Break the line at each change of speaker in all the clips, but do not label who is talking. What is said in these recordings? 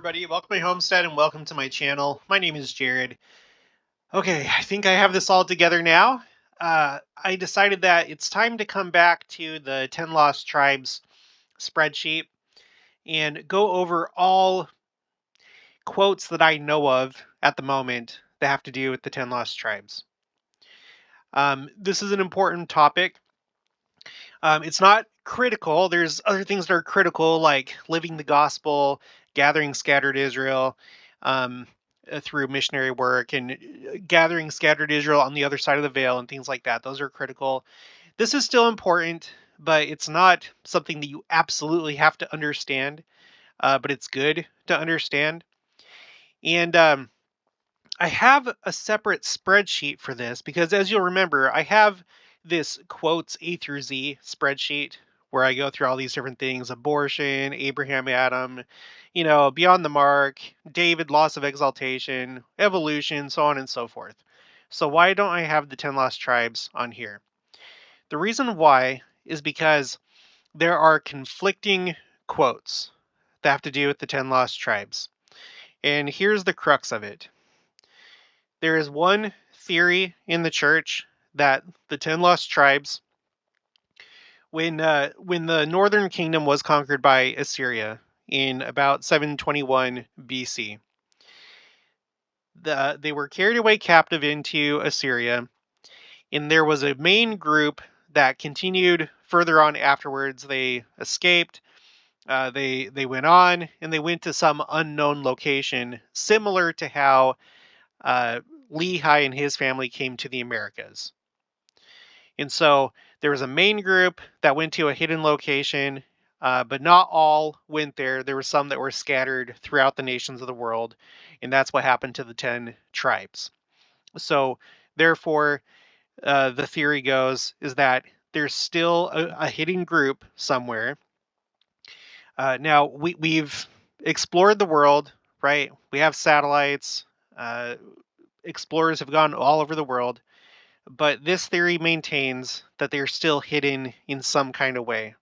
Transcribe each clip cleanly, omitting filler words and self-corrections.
everybody, welcome to my homestead and welcome to my channel. My name is Jared. Okay, I think I have this all together now. I decided that it's time to come back to the 10 Lost Tribes spreadsheet and go over all quotes that I know of at the moment that have to do with the 10 Lost Tribes. This is an important topic. It's not critical. There's other things that are critical, like living the gospel, gathering scattered Israel through missionary work, and gathering scattered Israel on the other side of the veil, and things like that. Those are critical. This is still important, but it's not something that you absolutely have to understand, but it's good to understand. And I have a separate spreadsheet for this because, as you'll remember, I have this quotes A through Z spreadsheet where I go through all these different things: abortion, Abraham, Adam, beyond the mark, David, loss of exaltation, evolution, so on and so forth. So why don't I have the 10 lost tribes on here? The reason why is because there are conflicting quotes that have to do with the 10 lost tribes. And here's the crux of it. There is one theory in the church that the 10 lost tribes, when the northern kingdom was conquered by Assyria in about 721 BC, they were carried away captive into Assyria, and there was a main group that continued further on afterwards. They escaped. They went on, and they went to some unknown location, similar to how Lehi and his family came to the Americas. And so there was a main group that went to a hidden location, but not all went there. There were some that were scattered throughout the nations of the world, and that's what happened to the 10 tribes. So therefore, the theory goes is that there's still a hidden group somewhere. Now, we've explored the world, right? We have satellites. Explorers have gone all over the world. But this theory maintains that they're still hidden in some kind of way.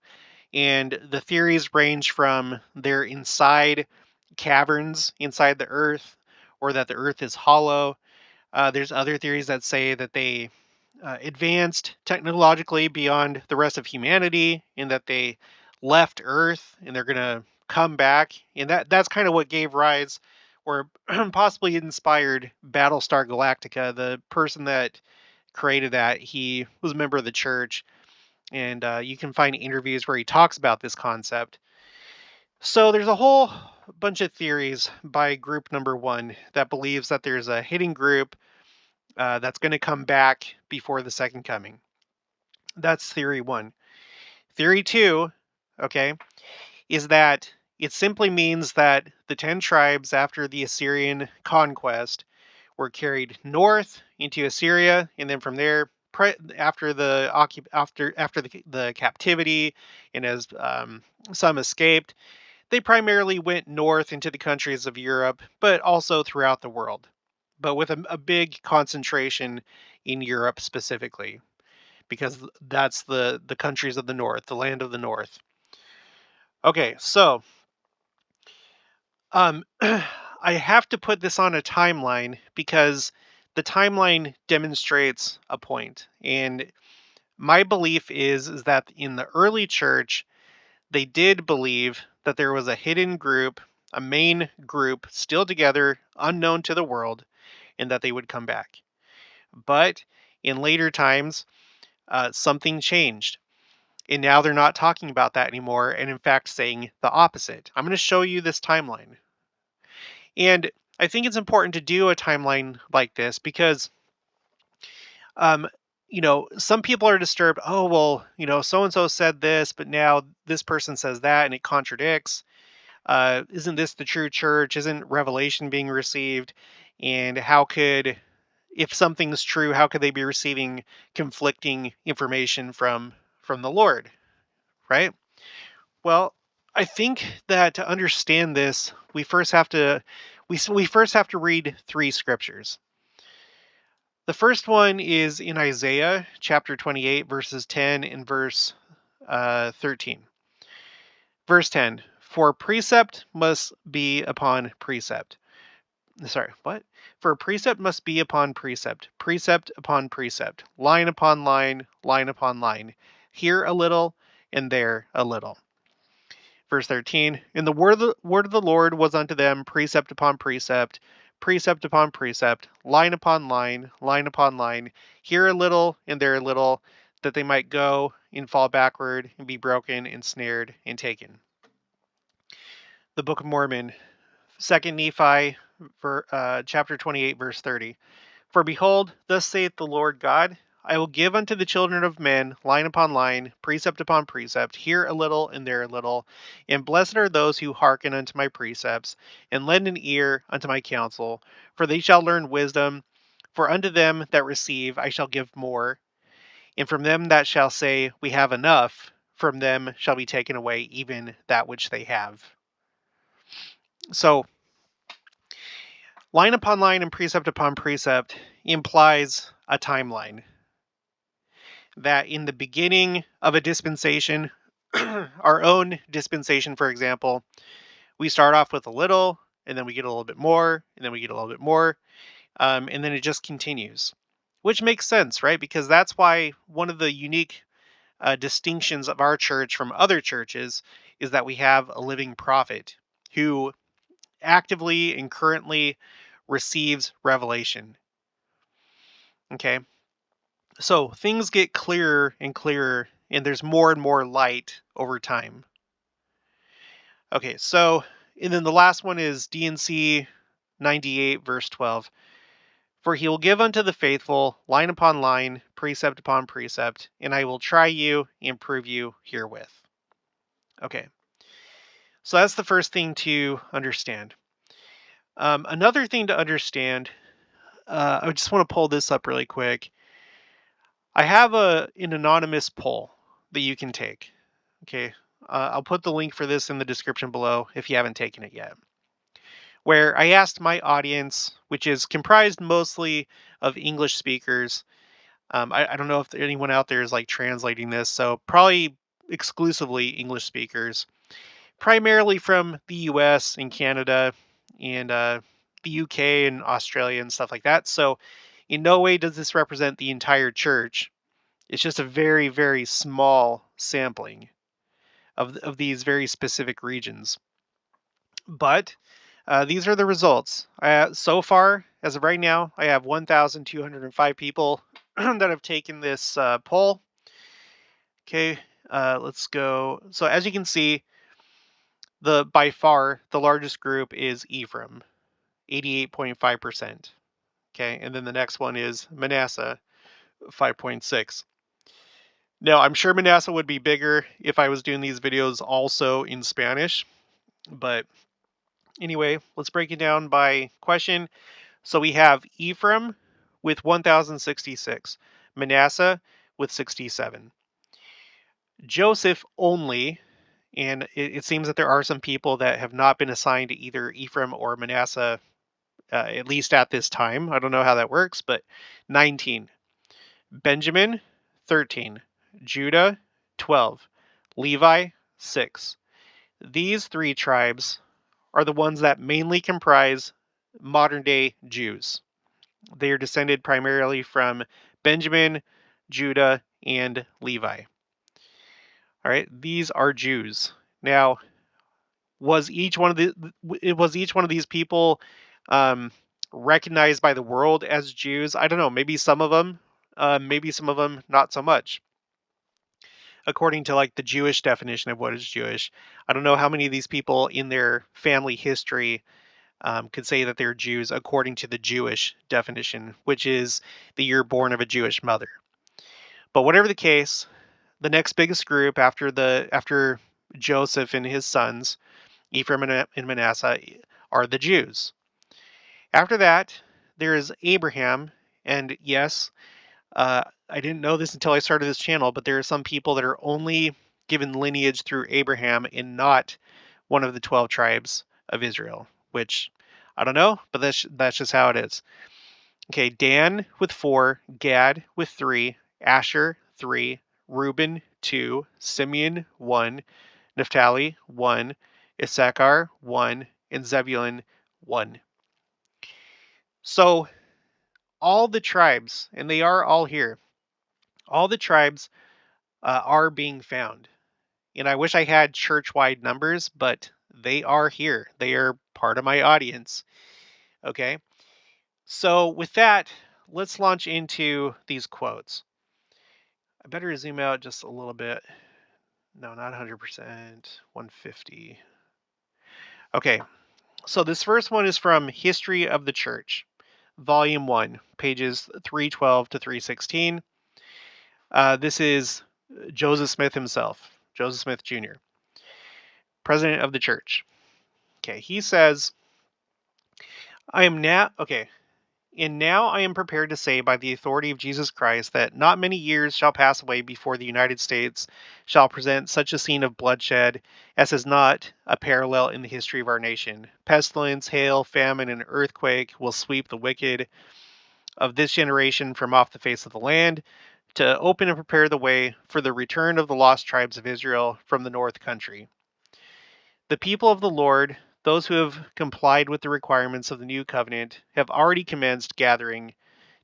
And the theories range from they're inside caverns inside the earth, or that the earth is hollow. There's other theories that say that they advanced technologically beyond the rest of humanity, and that they left Earth and they're going to come back. And that's kind of what gave rise, or possibly inspired, Battlestar Galactica. The person that created that, he was a member of the church, and you can find interviews where he talks about this concept. So there's a whole bunch of theories by group number one that believes that there's a hidden group that's going to come back before the second coming. That's theory one. Theory two, okay, is that it simply means that the 10 tribes after the Assyrian conquest were carried north into Assyria, and then from there, after the captivity, and as some escaped, they primarily went north into the countries of Europe, but also throughout the world, but with a big concentration in Europe specifically, because that's the countries of the north, the land of the north. Okay, so I have to put this on a timeline because the timeline demonstrates a point. And my belief is that in the early church, they did believe that there was a hidden group, a main group, still together, unknown to the world, and that they would come back. But in later times, something changed. And now they're not talking about that anymore, and in fact saying the opposite. I'm going to show you this timeline. And I think it's important to do a timeline like this because, some people are disturbed. Oh, well, so-and-so said this, but now this person says that, and it contradicts. Isn't this the true church? Isn't revelation being received? And if something's true, how could they be receiving conflicting information from the Lord, right? Well, I think that to understand this, we first have to read three scriptures. The first one is in Isaiah chapter 28, verses 10 and verse 13. Verse 10, For precept must be upon precept. Sorry, what? For precept must be upon precept, precept upon precept, line upon line, line upon line, here a little and there a little. Verse 13, and the word of the Lord was unto them precept upon precept, precept upon precept, line upon line, line upon line, here a little and there a little, that they might go and fall backward and be broken and snared and taken. The Book of Mormon, 2 Nephi, chapter 28, verse 30. For behold, thus saith the Lord God, I will give unto the children of men, line upon line, precept upon precept, here a little and there a little. And blessed are those who hearken unto my precepts, and lend an ear unto my counsel. For they shall learn wisdom. For unto them that receive I shall give more. And from them that shall say, We have enough, from them shall be taken away even that which they have. So, line upon line and precept upon precept implies a timeline. That in the beginning of a dispensation, our own dispensation, for example, we start off with a little, and then we get a little bit more, and then we get a little bit more, and then it just continues, which makes sense, right? Because that's why one of the unique distinctions of our church from other churches is that we have a living prophet who actively and currently receives revelation. Okay. So things get clearer and clearer, and there's more and more light over time. Okay, so, and then the last one is D&C 98, verse 12. For he will give unto the faithful line upon line, precept upon precept, and I will try you and prove you herewith. Okay, so that's the first thing to understand. Another thing to understand, I just want to pull this up really quick. I have an anonymous poll that you can take. Okay, I'll put the link for this in the description below if you haven't taken it yet. Where I asked my audience, which is comprised mostly of English speakers. I don't know if anyone out there is like translating this, so probably exclusively English speakers, primarily from the US and Canada and the UK and Australia and stuff like that. So in no way does this represent the entire church. It's just a very, very small sampling of these very specific regions. But these are the results. So far, as of right now, I have 1,205 people that have taken this poll. Okay, let's go. So as you can see, by far the largest group is Ephraim, 88.5%. Okay, and then the next one is Manasseh, 5.6. Now, I'm sure Manasseh would be bigger if I was doing these videos also in Spanish, but anyway, let's break it down by question. So we have Ephraim with 1,066, Manasseh with 67. Joseph only, and it seems that there are some people that have not been assigned to either Ephraim or Manasseh, at least at this time. I don't know how that works, but 19. Benjamin, 13. Judah, 12. Levi, 6. These three tribes are the ones that mainly comprise modern-day Jews. They are descended primarily from Benjamin, Judah, and Levi. All right, these are Jews. Now, was each one of these people recognized by the world as Jews? I don't know. Maybe some of them. Maybe some of them not so much. According to like the Jewish definition of what is Jewish, I don't know how many of these people in their family history could say that they're Jews according to the Jewish definition, which is that you're born of a Jewish mother. But whatever the case, the next biggest group after Joseph and his sons, Ephraim and Manasseh, are the Jews. After that, there is Abraham, and yes, I didn't know this until I started this channel, but there are some people that are only given lineage through Abraham and not one of the 12 tribes of Israel, which I don't know, but that's just how it is. Okay, Dan with 4, Gad with 3, Asher 3, Reuben 2, Simeon 1, Naphtali 1, Issachar, 1, and Zebulun, 1. So all the tribes, and they are all here, all the tribes are being found. And I wish I had church-wide numbers, but they are here. They are part of my audience. Okay. So with that, let's launch into these quotes. I better zoom out just a little bit. No, not 100%, 150. Okay. So this first one is from History of the Church, Volume 1, pages 312 to 316. This is Joseph Smith himself, Joseph Smith Jr., president of the church. Okay, he says, and now I am prepared to say by the authority of Jesus Christ that not many years shall pass away before the United States shall present such a scene of bloodshed as has not a parallel in the history of our nation. Pestilence, hail, famine, and earthquake will sweep the wicked of this generation from off the face of the land to open and prepare the way for the return of the lost tribes of Israel from the north country. The people of the Lord, those who have complied with the requirements of the new covenant, have already commenced gathering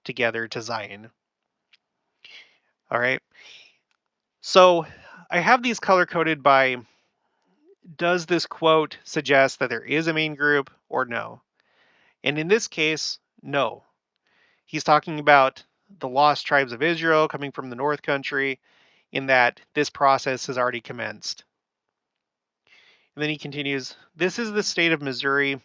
together to Zion. All right. So I have these color coded by, does this quote suggest that there is a main group or no? And in this case, no. He's talking about the lost tribes of Israel coming from the north country, in that this process has already commenced. And then he continues, this is the state of Missouri.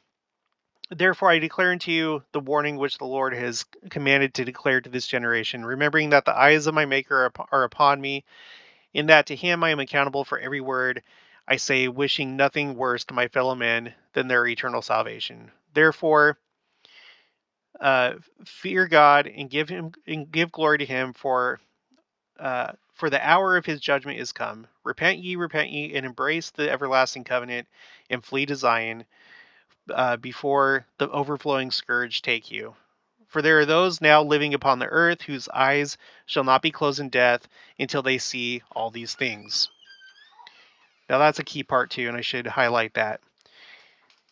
Therefore, I declare unto you the warning which the Lord has commanded to declare to this generation, remembering that the eyes of my Maker are upon me, in that to him I am accountable for every word I say, wishing nothing worse to my fellow men than their eternal salvation. Therefore, fear God and give glory to him, for the hour of his judgment is come. Repent ye, and embrace the everlasting covenant, and flee to Zion, before the overflowing scourge take you. For there are those now living upon the earth whose eyes shall not be closed in death until they see all these things. Now that's a key part too, and I should highlight that.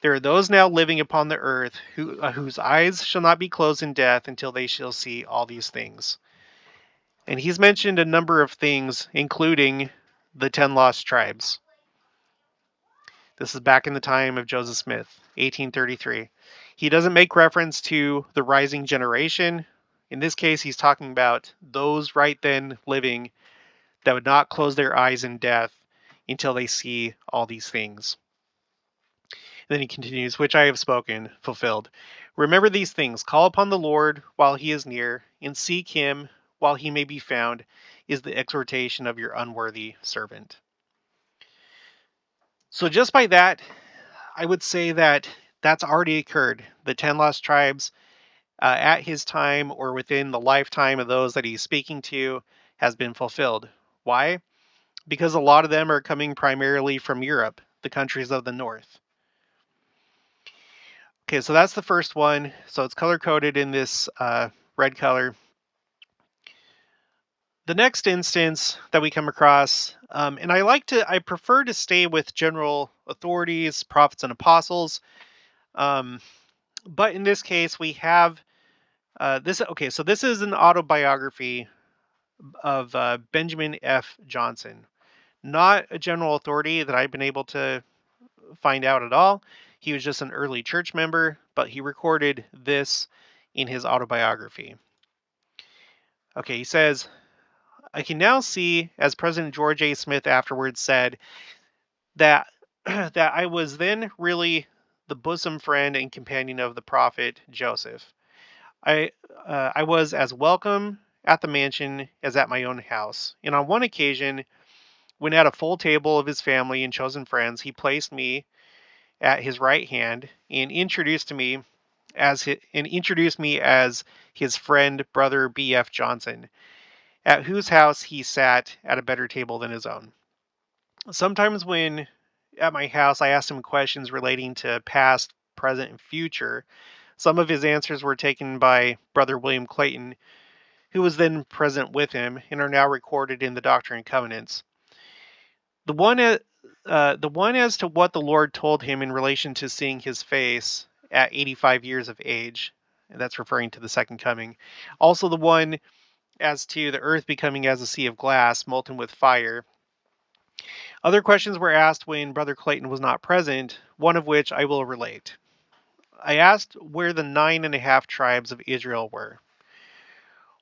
There are those now living upon the earth whose eyes shall not be closed in death until they shall see all these things. And he's mentioned a number of things, including the 10 lost tribes. This is back in the time of Joseph Smith, 1833. He doesn't make reference to the rising generation. In this case, he's talking about those right then living that would not close their eyes in death until they see all these things. And then he continues, which I have spoken, fulfilled. Remember these things, call upon the Lord while he is near, and seek him while he may be found, is the exhortation of your unworthy servant. So just by that, I would say that that's already occurred. The 10 lost tribes at his time or within the lifetime of those that he's speaking to has been fulfilled. Why? Because a lot of them are coming primarily from Europe, the countries of the north. Okay, so that's the first one. So it's color-coded in this red color. The next instance that we come across, and I prefer to stay with general authorities, prophets, and apostles. But in this case, we have this. Okay, so this is an autobiography of Benjamin F. Johnson, not a general authority that I've been able to find out at all. He was just an early church member, but he recorded this in his autobiography. Okay, he says, I can now see, as President George A. Smith afterwards said, that that I was then really the bosom friend and companion of the prophet Joseph. I was as welcome at the mansion as at my own house. And on one occasion, when at a full table of his family and chosen friends, he placed me at his right hand and introduced me as his friend, brother B.F. Johnson, at whose house he sat at a better table than his own. Sometimes when at my house I asked him questions relating to past, present, and future, some of his answers were taken by Brother William Clayton, who was then present with him and are now recorded in the Doctrine and Covenants. The one The one as to what the Lord told him in relation to seeing his face at 85 years of age, and that's referring to the second coming. Also, the one as to the earth becoming as a sea of glass, molten with fire. Other questions were asked when Brother Clayton was not present, one of which I will relate. I asked where the 9.5 tribes of Israel were.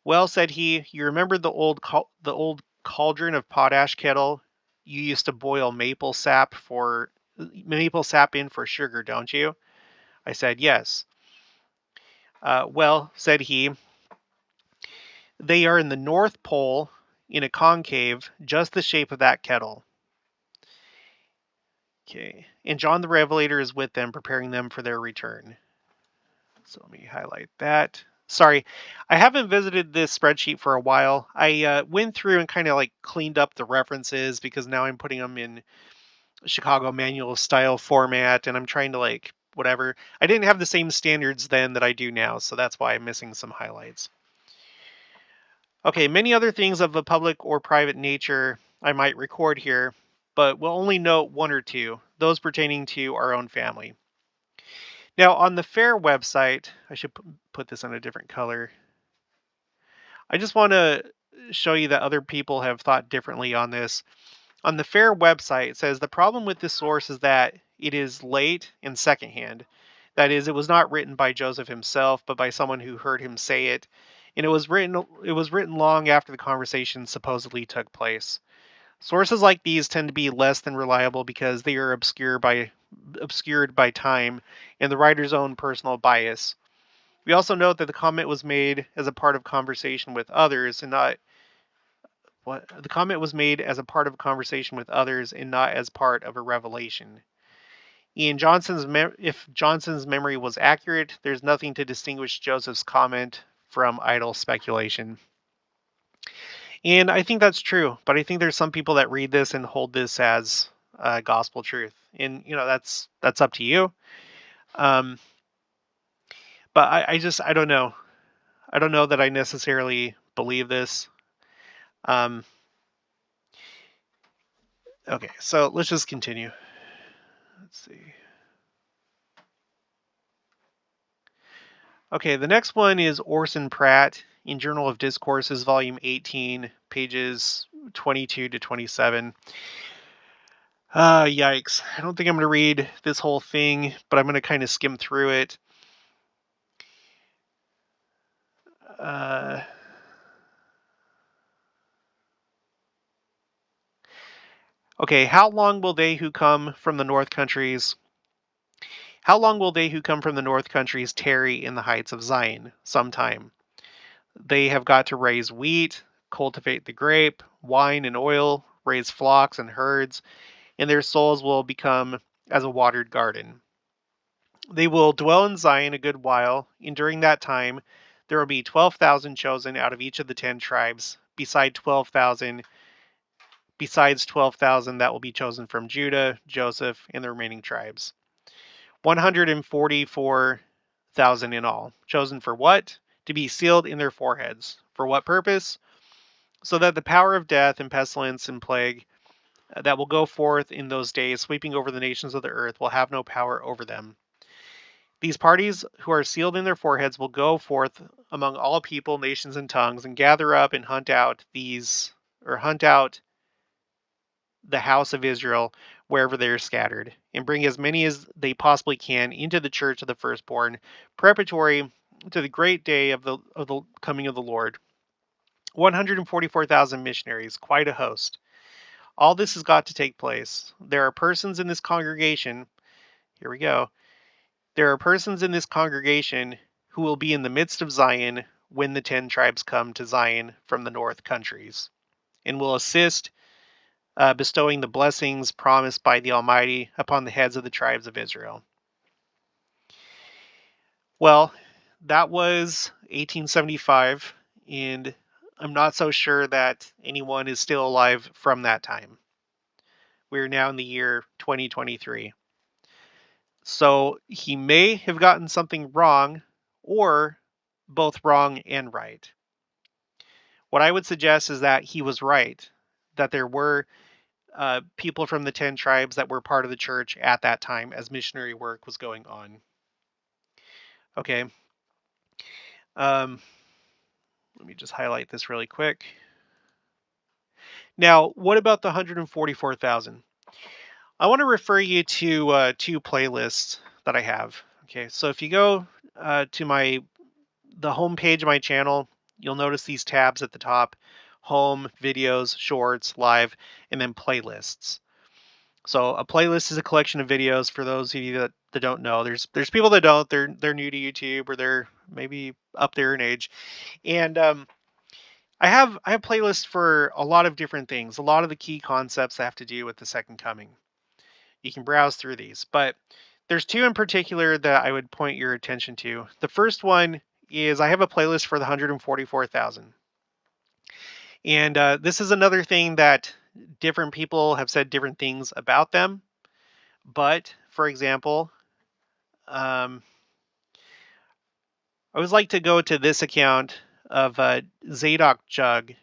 Well, said he, you remember the old cauldron of potash kettle you used to boil maple sap in for sugar, don't you? I said yes. Well, said he, they are in the North Pole in a concave, just the shape of that kettle. Okay, and John the Revelator is with them, preparing them for their return. So let me highlight that. Sorry, I haven't visited this spreadsheet for a while. I went through and kind of like cleaned up the references because now I'm putting them in Chicago Manual of Style format, and I'm trying to like whatever. I didn't have the same standards then that I do now, so that's why I'm missing some highlights. Okay, many other things of a public or private nature I might record here, but we'll only note one or two, those pertaining to our own family. Now, on the FAIR website, I should put this on a different color. I just want to show you that other people have thought differently on this. On the FAIR website, it says the problem with this source is that it is late and secondhand. That is, it was not written by Joseph himself, but by someone who heard him say it, and it was written long after the conversation supposedly took place. Sources like these tend to be less than reliable because they are obscured by time and the writer's own personal bias. We also note that the comment was made as a part of conversation with others and not the comment was made as a part of a conversation with others and not as part of a revelation. If Johnson's memory was accurate, there's nothing to distinguish Joseph's comment from idle speculation. And I think that's true, but I think there's some people that read this and hold this as gospel truth, and that's up to you. But I don't know. I don't know that I necessarily believe this. Okay, so let's just continue. Let's see. Okay, the next one is Orson Pratt in Journal of Discourses, Volume 18, pages 22 to 27. Yikes. I don't think I'm going to read this whole thing, but I'm going to kind of skim through it. Okay, how long will they who come from the north countries tarry in the heights of Zion? Sometime. They have got to raise wheat, cultivate the grape, wine and oil, raise flocks and herds, and their souls will become as a watered garden. They will dwell in Zion a good while, and during that time there will be 12,000 chosen out of each of the 10 tribes, besides 12,000 that will be chosen from Judah, Joseph, and the remaining tribes. 144,000 in all. Chosen for what? To be sealed in their foreheads. For what purpose? So that the power of death and pestilence and plague that will go forth in those days, sweeping over the nations of the earth, will have no power over them. These parties who are sealed in their foreheads will go forth among all people, nations, and tongues, and gather up and hunt out the house of Israel wherever they are scattered, and bring as many as they possibly can into the church of the firstborn, preparatory to the great day of the coming of the Lord. 144,000 missionaries, quite a host. All this has got to take place. There are persons in this congregation, here we go, there are persons in this congregation who will be in the midst of Zion when the 10 tribes come to Zion from the north countries, and will assist bestowing the blessings promised by the Almighty upon the heads of the tribes of Israel. Well, that was 1875, and I'm not so sure that anyone is still alive from that time. We're now in the year 2023. So he may have gotten something wrong, or both wrong and right. What I would suggest is that he was right, that there were people from the 10 tribes that were part of the church at that time as missionary work was going on. Okay. Let me just highlight this really quick. Now, what about the 144,000? I want to refer you to two playlists that I have. Okay, so if you go to the home page of my channel, you'll notice these tabs at the top: home, videos, shorts, live, and then playlists. So a playlist is a collection of videos. For those of you that don't know, there's people that don't. They're new to YouTube, or they're maybe up there in age. And I have playlists for a lot of different things. A lot of the key concepts that have to do with the second coming. You can browse through these, but there's two in particular that I would point your attention to. The first one is I have a playlist for the 144,000. And this is another thing that different people have said different things about them. But, for example, I always like to go to this account of Zadok Judd,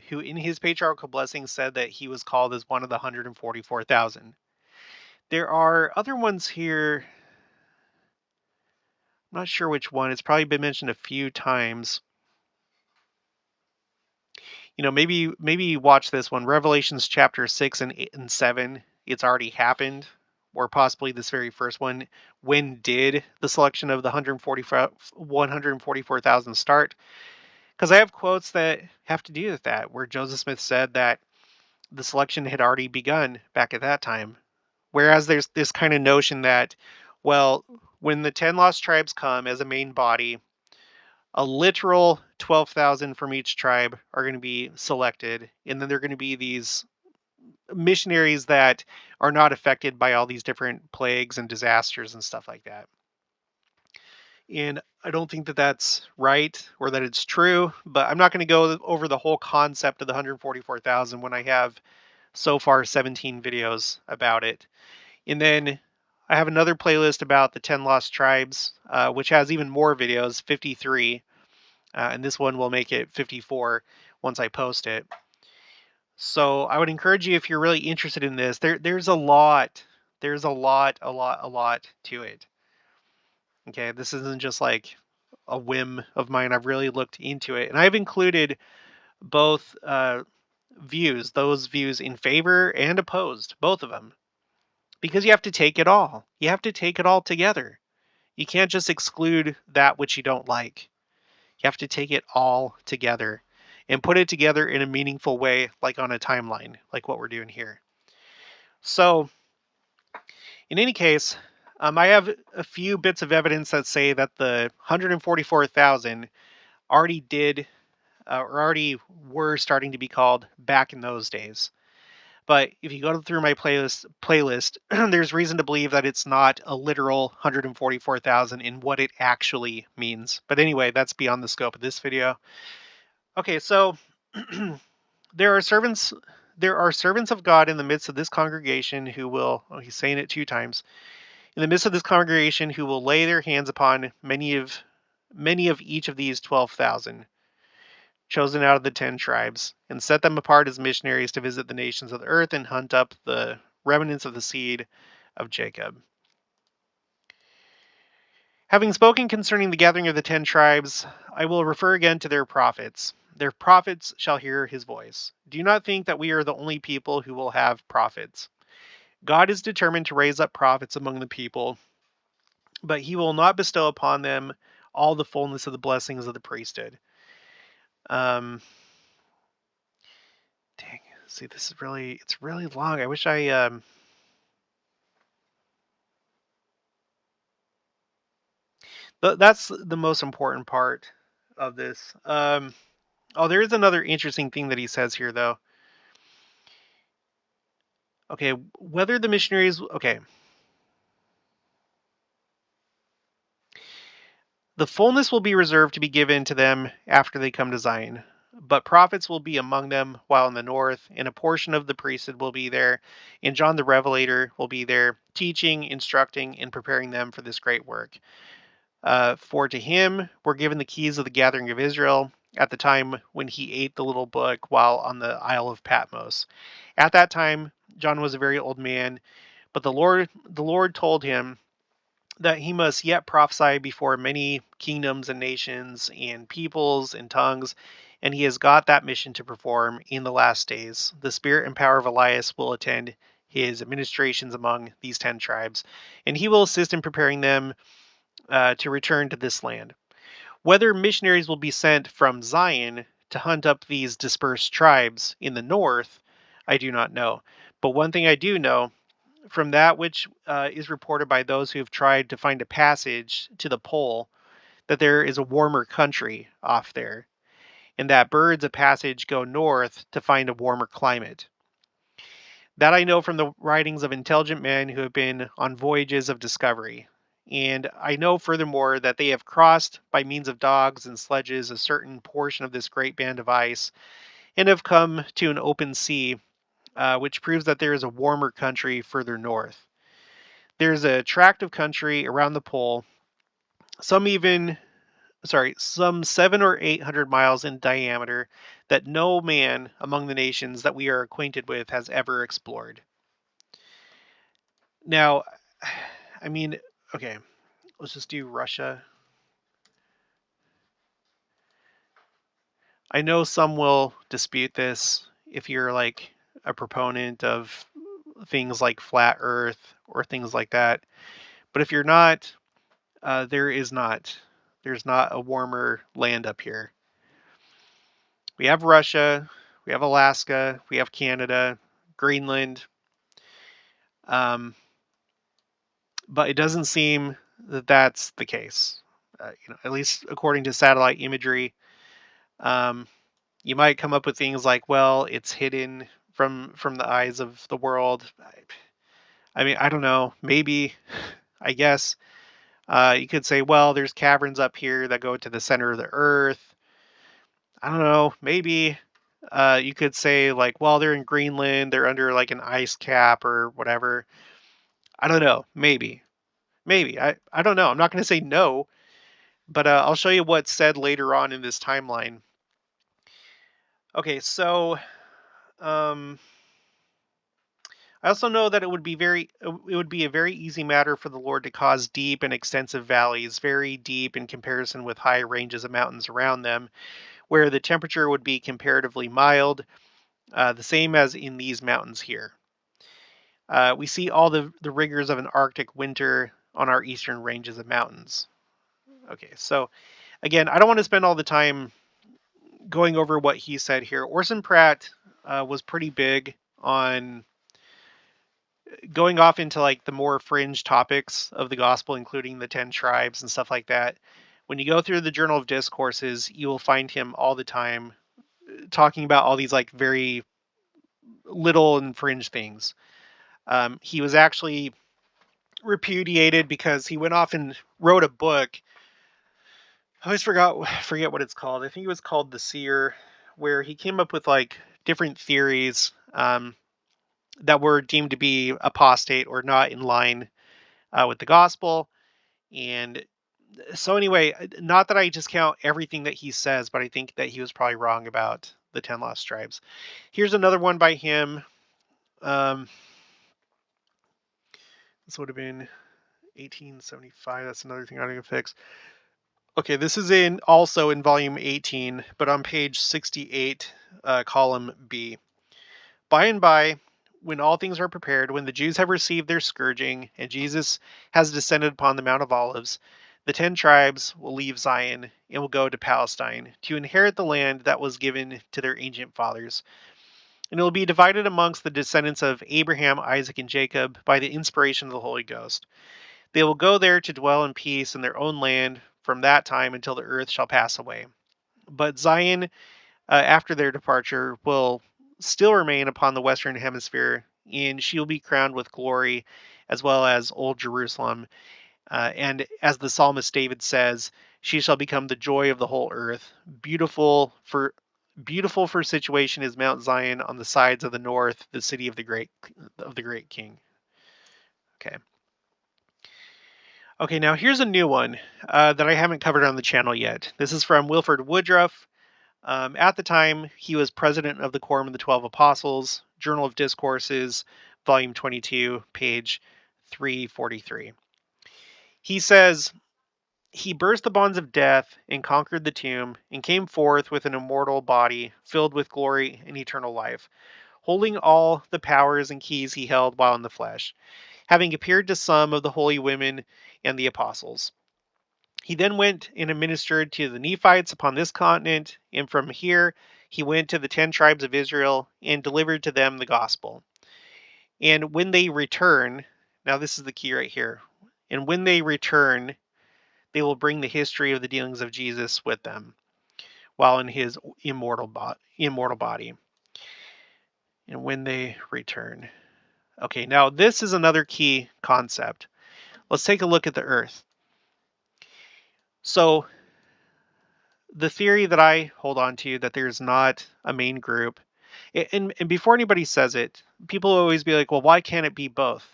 who in his patriarchal blessing said that he was called as one of the 144,000. There are other ones here. I'm not sure which one. It's probably been mentioned a few times. Maybe watch this one, Revelations chapter 6 and 8 and 7. It's already happened, or possibly this very first one. When did the selection of the 144,000 start? Because I have quotes that have to do with that, where Joseph Smith said that the selection had already begun back at that time. Whereas there's this kind of notion that, well, when the 10 lost tribes come as a main body, a literal 12,000 from each tribe are going to be selected, and then they're going to be these missionaries that are not affected by all these different plagues and disasters and stuff like that. And I don't think that that's right or that it's true, but I'm not going to go over the whole concept of the 144,000 when I have so far 17 videos about it. And then I have another playlist about the 10 lost tribes, which has even more videos, 53. And this one will make it 54 once I post it. So I would encourage you, if you're really interested in this, there's a lot to it. Okay, this isn't just like a whim of mine. I've really looked into it, and I've included both views, those views in favor and opposed, both of them, because you have to take it all. You have to take it all together. You can't just exclude that which you don't like. You have to take it all together and put it together in a meaningful way, like on a timeline, like what we're doing here. So, in any case, I have a few bits of evidence that say that the 144,000 already did, or already were starting to be called back in those days. But if you go through my playlist, there's reason to believe that it's not a literal 144,000 in what it actually means. But anyway, that's beyond the scope of this video. Okay, so there are servants of God in the midst of this congregation who will, he's saying it 2 times, in the midst of this congregation who will lay their hands upon many of each of these 12,000. Chosen out of the 10 tribes, and set them apart as missionaries to visit the nations of the earth and hunt up the remnants of the seed of Jacob. Having spoken concerning the gathering of the 10 tribes, I will refer again to their prophets. Their prophets shall hear his voice. Do not think that we are the only people who will have prophets. God is determined to raise up prophets among the people, but he will not bestow upon them all the fullness of the blessings of the priesthood. Dang. See, it's really long. I wish I, that's the most important part of this. There is another interesting thing that he says here, though. Okay, whether the missionaries, the fullness will be reserved to be given to them after they come to Zion. But prophets will be among them while in the north, and a portion of the priesthood will be there, and John the Revelator will be there, teaching, instructing, and preparing them for this great work. For to him were given the keys of the gathering of Israel, at the time when he ate the little book while on the Isle of Patmos. At that time, John was a very old man, but the Lord told him that he must yet prophesy before many kingdoms and nations and peoples and tongues, and he has got that mission to perform in the last days. The spirit and power of Elias will attend his administrations among these 10 tribes, and he will assist in preparing them to return to this land. Whether missionaries will be sent from Zion to hunt up these dispersed tribes in the north, I do not know. But one thing I do know from that which is reported by those who have tried to find a passage to the pole, that there is a warmer country off there, and that birds of passage go north to find a warmer climate. That I know from the writings of intelligent men who have been on voyages of discovery. And I know furthermore that they have crossed by means of dogs and sledges a certain portion of this great band of ice, and have come to an open sea, which proves that there is a warmer country further north. There's a tract of country around the pole, some 700 or 800 miles in diameter, that no man among the nations that we are acquainted with has ever explored. Now, I mean, okay, let's just do Russia. I know some will dispute this if you're like a proponent of things like flat Earth or things like that. But if you're not, there's not a warmer land up here. We have Russia, we have Alaska, we have Canada, Greenland, but it doesn't seem that that's the case. At least according to satellite imagery, you might come up with things like, well, it's hidden from the eyes of the world. I mean, I don't know. Maybe, I guess you could say, well, there's caverns up here that go to the center of the Earth. I don't know. Maybe you could say like, well, they're in Greenland. They're under like an ice cap or whatever. I don't know. Maybe. I don't know. I'm not going to say no, but I'll show you what's said later on in this timeline. Okay, so um, I also know that it would be a very easy matter for the Lord to cause deep and extensive valleys, very deep in comparison with high ranges of mountains around them, where the temperature would be comparatively mild, the same as in these mountains here. We see all the rigors of an Arctic winter on our eastern ranges of mountains. Okay, so again, I don't want to spend all the time going over what he said here. Orson Pratt was pretty big on going off into like the more fringe topics of the gospel, including the 10 tribes and stuff like that. When you go through the Journal of Discourses, you will find him all the time talking about all these like very little and fringe things. He was actually repudiated because he went off and wrote a book. I always forget what it's called. I think it was called The Seer, where he came up with like different theories that were deemed to be apostate or not in line with the gospel. And so anyway, not that I discount everything that he says, but I think that he was probably wrong about the 10 lost tribes. Here's another one by him. This would have been 1875. That's another thing I need to fix. Okay, this is also in volume 18, but on page 68, column B. By and by, when all things are prepared, when the Jews have received their scourging, and Jesus has descended upon the Mount of Olives, the 10 tribes will leave Zion and will go to Palestine to inherit the land that was given to their ancient fathers. And it will be divided amongst the descendants of Abraham, Isaac, and Jacob by the inspiration of the Holy Ghost. They will go there to dwell in peace in their own land from that time until the earth shall pass away. But Zion, after their departure, will still remain upon the western hemisphere, and she will be crowned with glory, as well as Old Jerusalem. And as the psalmist David says, she shall become the joy of the whole earth. Beautiful for situation is Mount Zion on the sides of the north, the city of the great King. Okay, now here's a new one that I haven't covered on the channel yet. This is from Wilford Woodruff. At the time, he was president of the Quorum of the 12 Apostles, Journal of Discourses, volume 22, page 343. He says, "He burst the bonds of death and conquered the tomb and came forth with an immortal body filled with glory and eternal life, holding all the powers and keys he held while in the flesh, having appeared to some of the holy women and the apostles. He then went and administered to the Nephites upon this continent, and from here he went to the 10 tribes of Israel and delivered to them the gospel. And when they return," now this is the key right here, "and when they return, they will bring the history of the dealings of Jesus with them while in his immortal body. And when they return." Okay, now this is another key concept. Let's take a look at the earth. So the theory that I hold on to, that there's not a main group, and before anybody says it, people will always be like, well, why can't it be both?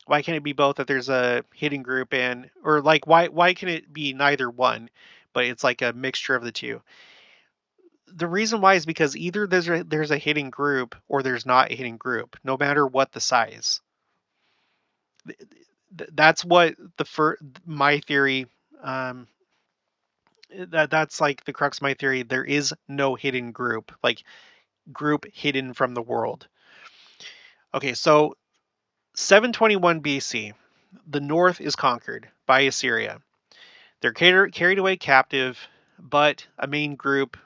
Why can't it be both, that there's a hidden group and, or like, why can it be neither one, but it's like a mixture of the two? The reason why is because either there's a hidden group or there's not a hidden group, no matter what the size. That's what my theory, that's like the crux of my theory. There is no hidden group, like group hidden from the world. Okay, so 721 BC, the north is conquered by Assyria. They're carried away captive, but a main group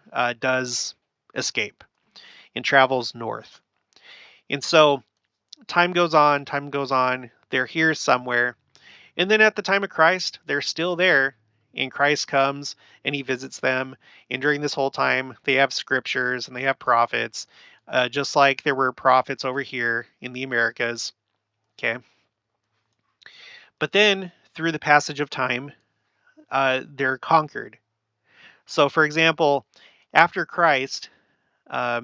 does escape and travels north. And so time goes on, they're here somewhere. And then at the time of Christ, they're still there. And Christ comes and he visits them. And during this whole time, they have scriptures and they have prophets, just like there were prophets over here in the Americas. Okay. But then through the passage of time, they're conquered. So, for example, after Christ, I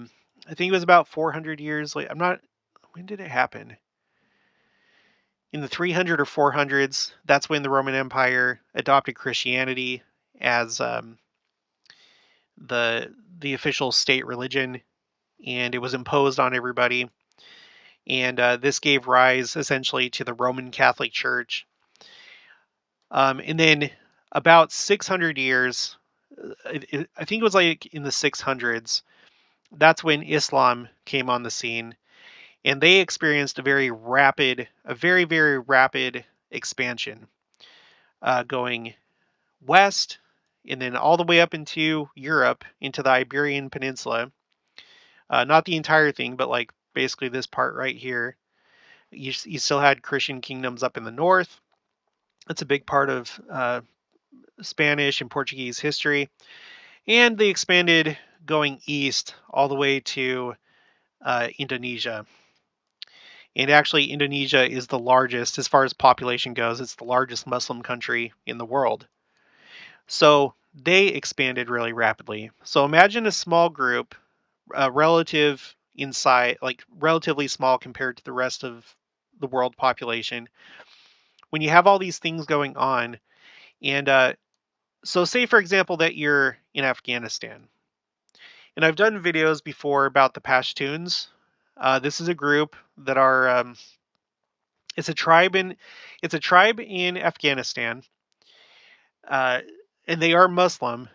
think it was about 400 years late. When did it happen? In the 300 or 400s, that's when the Roman Empire adopted Christianity as the official state religion, and it was imposed on everybody. And this gave rise essentially to the Roman Catholic Church. And then about 600 years, I think it was like in the 600s, that's when Islam came on the scene. And they experienced a very, very rapid expansion, going west and then all the way up into Europe, into the Iberian Peninsula. Not the entire thing, but like basically this part right here. You still had Christian kingdoms up in the north. That's a big part of Spanish and Portuguese history. And they expanded going east all the way to Indonesia. And actually, Indonesia is the largest, as far as population goes, it's the largest Muslim country in the world. So they expanded really rapidly. So imagine a small group, relative in size, like relatively small compared to the rest of the world population. When you have all these things going on, and so say, for example, that you're in Afghanistan. And I've done videos before about the Pashtuns. This is a group that are it's a tribe in Afghanistan, uh, and they are Muslim,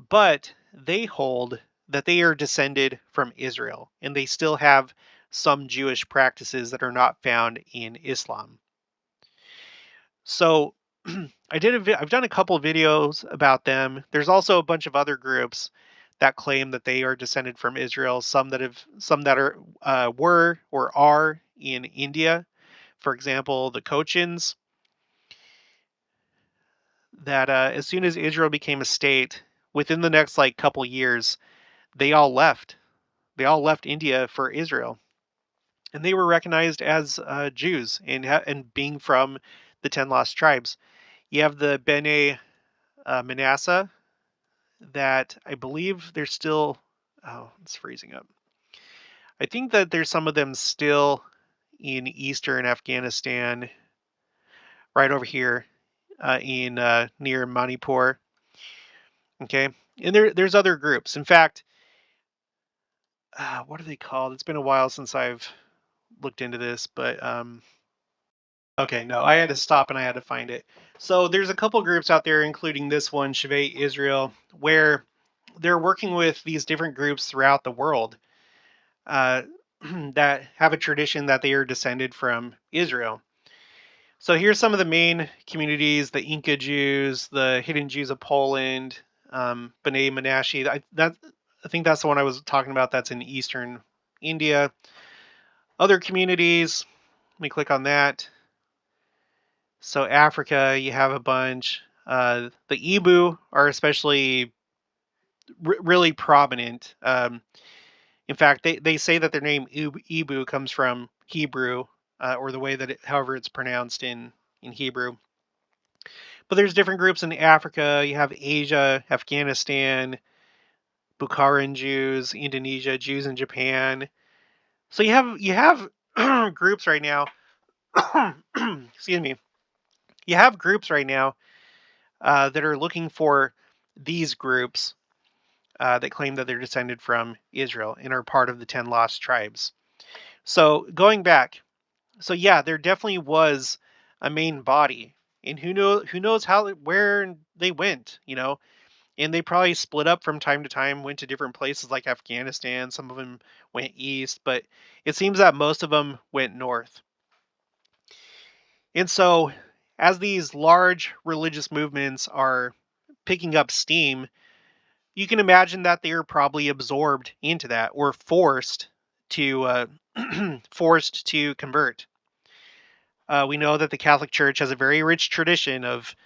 but they hold that they are descended from Israel, and they still have some Jewish practices that are not found in Islam. So I've done a couple of videos about them. There's also a bunch of other groups that claim that they are descended from Israel. Some that were or are in India. For example, the Kochins, that as soon as Israel became a state, within the next like couple years, they all left. They all left India for Israel, and they were recognized as Jews and being from the 10 lost tribes. You have the Bene Manasseh, that I believe they're still. Oh, it's freezing up. I think that there's some of them still in eastern Afghanistan, right over here in near Manipur. Okay, and there's other groups. In fact, what are they called? It's been a while since I've looked into this, but okay, no, I had to stop and I had to find it. So there's a couple groups out there, including this one, Shavei Israel, where they're working with these different groups throughout the world uh, that have a tradition that they are descended from Israel. So here's some of the main communities: the Inca Jews, the hidden Jews of Poland, B'nai Menashe. I think that's the one I was talking about. That's in eastern India. Other communities, let me click on that. So Africa, you have a bunch. The Ibu are especially really prominent. In fact, they say that their name Ibu comes from Hebrew, or the way that however it's pronounced in Hebrew. But there's different groups in Africa. You have Asia, Afghanistan, Bukharan Jews, Indonesia, Jews in Japan. So you have groups right now. Excuse me. You have groups right now that are looking for these groups that claim that they're descended from Israel and are part of the 10 lost tribes. So going back, so yeah, there definitely was a main body, and who knows where they went, and they probably split up from time to time, went to different places like Afghanistan. Some of them went east, but it seems that most of them went north. And so, as these large religious movements are picking up steam, you can imagine that they are probably absorbed into that or to forced to convert. We know that the Catholic Church has a very rich tradition of,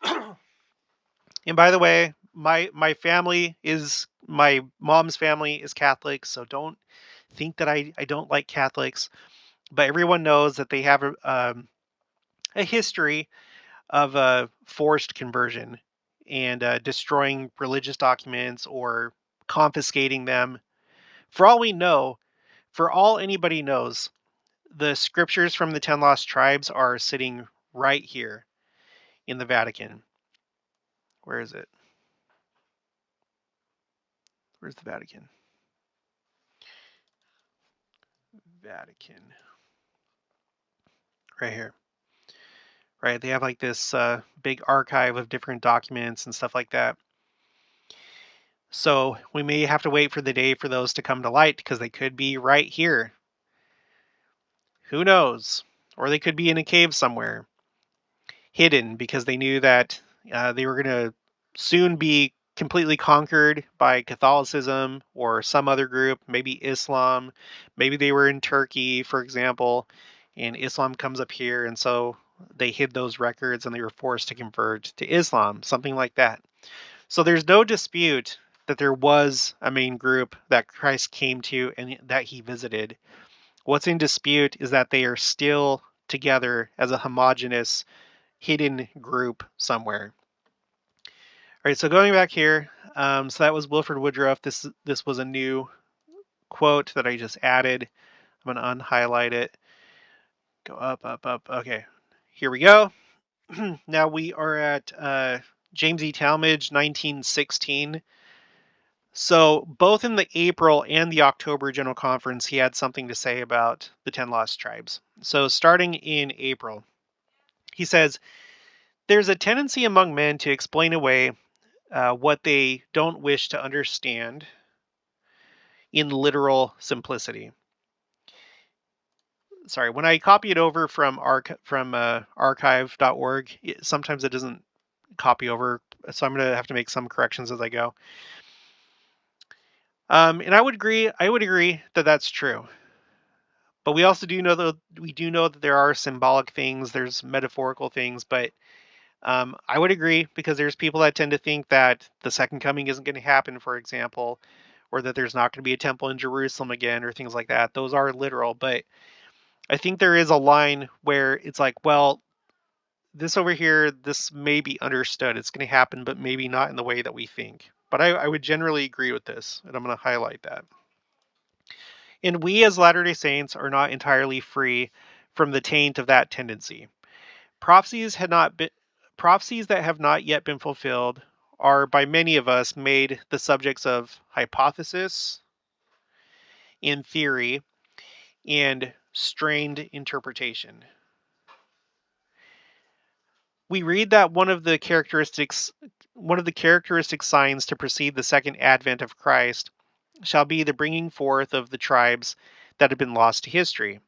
and by the way, my mom's family is Catholic, so don't think that I don't like Catholics. But everyone knows that they have a history of forced conversion and destroying religious documents or confiscating them. For all we know, for all anybody knows, the scriptures from the 10 lost tribes are sitting right here in the Vatican. Where is it? Where's the Vatican? Vatican. Right here. Right, they have like this big archive of different documents and stuff like that. So we may have to wait for the day for those to come to light because they could be right here. Who knows? Or they could be in a cave somewhere, hidden because they knew that they were going to soon be completely conquered by Catholicism or some other group, maybe Islam. Maybe they were in Turkey, for example, and Islam comes up here, and so they hid those records and they were forced to convert to Islam, something like that. So there's no dispute that there was a main group that Christ came to and that he visited. What's in dispute is that they are still together as a homogenous hidden group somewhere. All right, so going back here, so that was Wilford Woodruff. This was a new quote that I just added. I'm going to unhighlight it. Go up, up, up. Okay, here we go. Now we are at James E. Talmage, 1916. So both in the April and the October General Conference, he had something to say about the 10 lost tribes. So starting in April, he says, there's a tendency among men to explain away what they don't wish to understand in literal simplicity. Sorry, when I copy it over from archive.org, sometimes it doesn't copy over, so I'm going to have to make some corrections as I go. And I would agree that that's true. But we also do know that there are symbolic things, there's metaphorical things, but I would agree because there's people that tend to think that the second coming isn't going to happen, for example, or that there's not going to be a temple in Jerusalem again or things like that. Those are literal, but I think there is a line where it's like, well, this over here, this may be understood. It's going to happen, but maybe not in the way that we think. But I would generally agree with this, and I'm going to highlight that. And we as Latter-day Saints are not entirely free from the taint of that tendency. Prophecies that have not yet been fulfilled are by many of us made the subjects of hypothesis, in theory and strained interpretation. We read that one of the characteristic signs to precede the second advent of Christ shall be the bringing forth of the tribes that have been lost to history,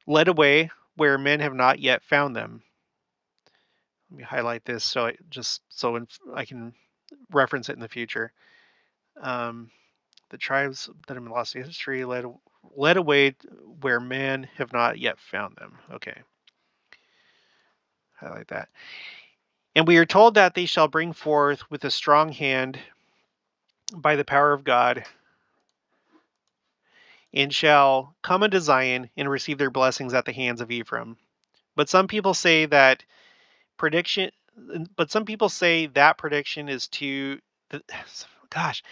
led away where men have not yet found them. Let me highlight this so I can reference it in the future. The tribes that have been lost to history led away where men have not yet found them. Okay, highlight that. And we are told that they shall bring forth with a strong hand by the power of God, and shall come unto Zion and receive their blessings at the hands of Ephraim. But some people say that prediction. But some people say that prediction is to. Gosh,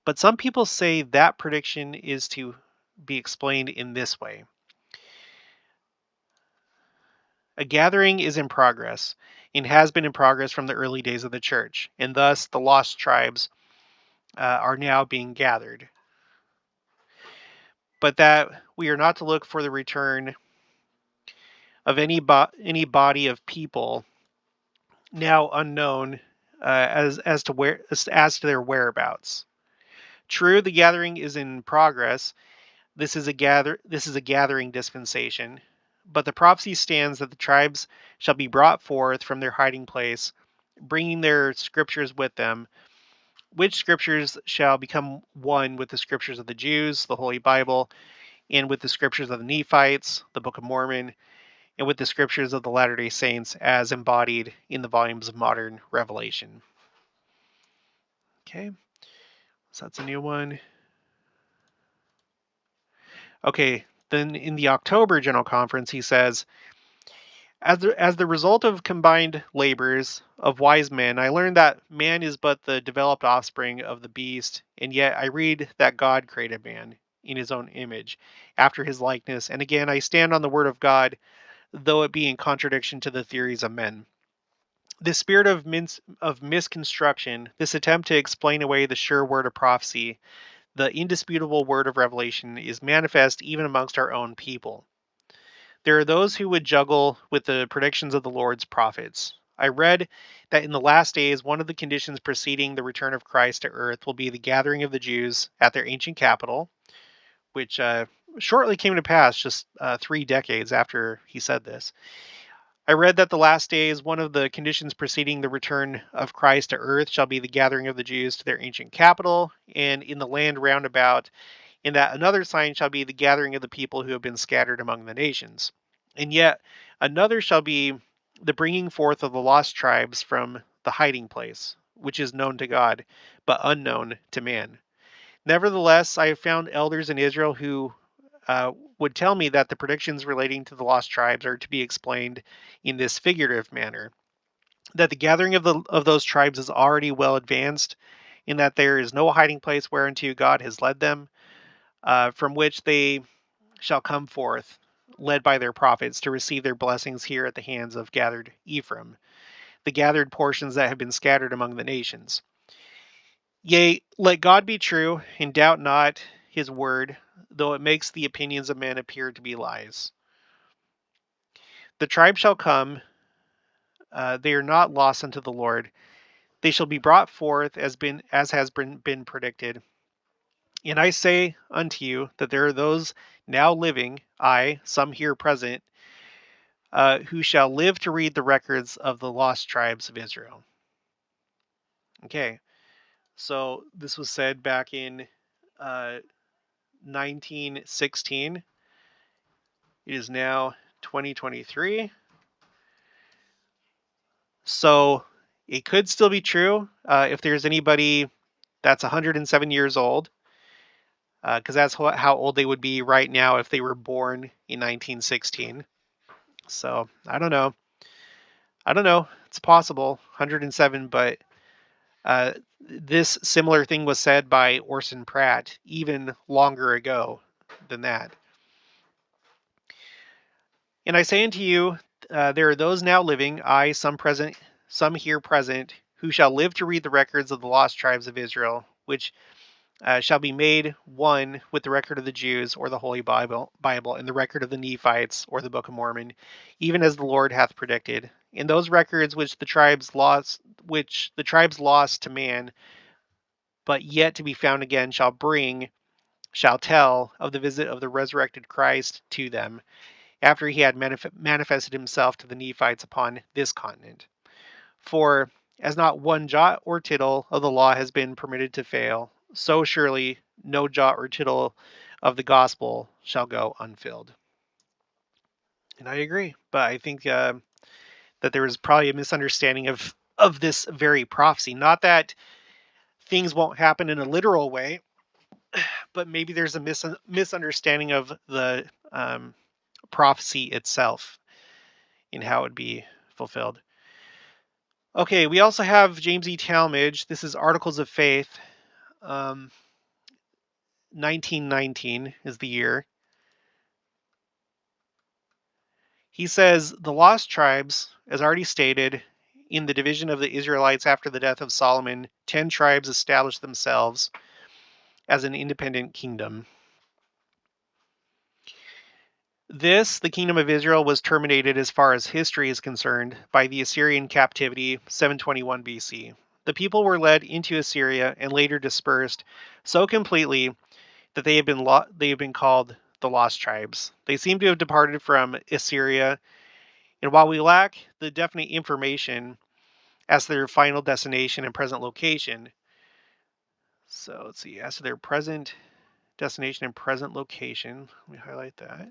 but some people say that prediction is to be explained in this way. A gathering is in progress and has been in progress from the early days of the church, and thus the lost tribes are now being gathered. But that we are not to look for the return of any body of people now unknown as to their whereabouts. True, the gathering is in progress. This is a gathering dispensation, but the prophecy stands that the tribes shall be brought forth from their hiding place, bringing their scriptures with them, which scriptures shall become one with the scriptures of the Jews, the Holy Bible, and with the scriptures of the Nephites, the Book of Mormon, and with the scriptures of the Latter-day Saints as embodied in the volumes of modern Revelation. Okay, so that's a new one. Okay, then in the October General Conference, he says, as the result of combined labors of wise men, I learned that man is but the developed offspring of the beast, and yet I read that God created man in his own image, after his likeness, and again I stand on the word of God, though it be in contradiction to the theories of men. This spirit of misconstruction, this attempt to explain away the sure word of prophecy, the indisputable word of revelation, is manifest even amongst our own people. There are those who would juggle with the predictions of the Lord's prophets. I read that in the last days, one of the conditions preceding the return of Christ to earth will be the gathering of the Jews at their ancient capital, which shortly came to pass just 3 decades after he said this. I read that the last days, one of the conditions preceding the return of Christ to earth shall be the gathering of the Jews to their ancient capital and in the land round about, and that another sign shall be the gathering of the people who have been scattered among the nations. And yet another shall be the bringing forth of the lost tribes from the hiding place, which is known to God, but unknown to man. Nevertheless, I have found elders in Israel who would tell me that the predictions relating to the lost tribes are to be explained in this figurative manner, that the gathering of those tribes is already well advanced, in that there is no hiding place whereunto God has led them, from which they shall come forth, led by their prophets, to receive their blessings here at the hands of gathered Ephraim, the gathered portions that have been scattered among the nations. Yea, let God be true, and doubt not his word, though it makes the opinions of men appear to be lies. The tribe shall come, they are not lost unto the Lord. They shall be brought forth as has been predicted. And I say unto you that there are those now living, aye, some here present, who shall live to read the records of the lost tribes of Israel. Okay, so this was said back in 1916. It is now 2023. So it could still be true if there's anybody that's 107 years old, because that's how old they would be right now if they were born in 1916. So I don't know. It's possible, 107, but this similar thing was said by Orson Pratt even longer ago than that. And I say unto you, there are those now living, aye, some here present, who shall live to read the records of the lost tribes of Israel, which shall be made one with the record of the Jews, or the Holy Bible, and the record of the Nephites, or the Book of Mormon, even as the Lord hath predicted. In those records which the tribes lost to man, but yet to be found again, shall tell of the visit of the resurrected Christ to them, after he had manifested himself to the Nephites upon this continent. For as not one jot or tittle of the law has been permitted to fail, so surely no jot or tittle of the gospel shall go unfilled. And I agree, but I think that there was probably a misunderstanding of this very prophecy. Not that things won't happen in a literal way, but maybe there's a misunderstanding of the prophecy itself and how it would be fulfilled. Okay, we also have James E. Talmage. This is Articles of Faith. 1919 is the year. He says, the lost tribes, as already stated, in the division of the Israelites after the death of Solomon, 10 tribes established themselves as an independent kingdom. The kingdom of Israel, was terminated as far as history is concerned by the Assyrian captivity, 721 BC. The people were led into Assyria and later dispersed so completely that they have been called the lost tribes. They seem to have departed from Assyria, and while we lack the definite information as to their final destination and present location, so let's see, as to their present destination and present location, let me highlight that.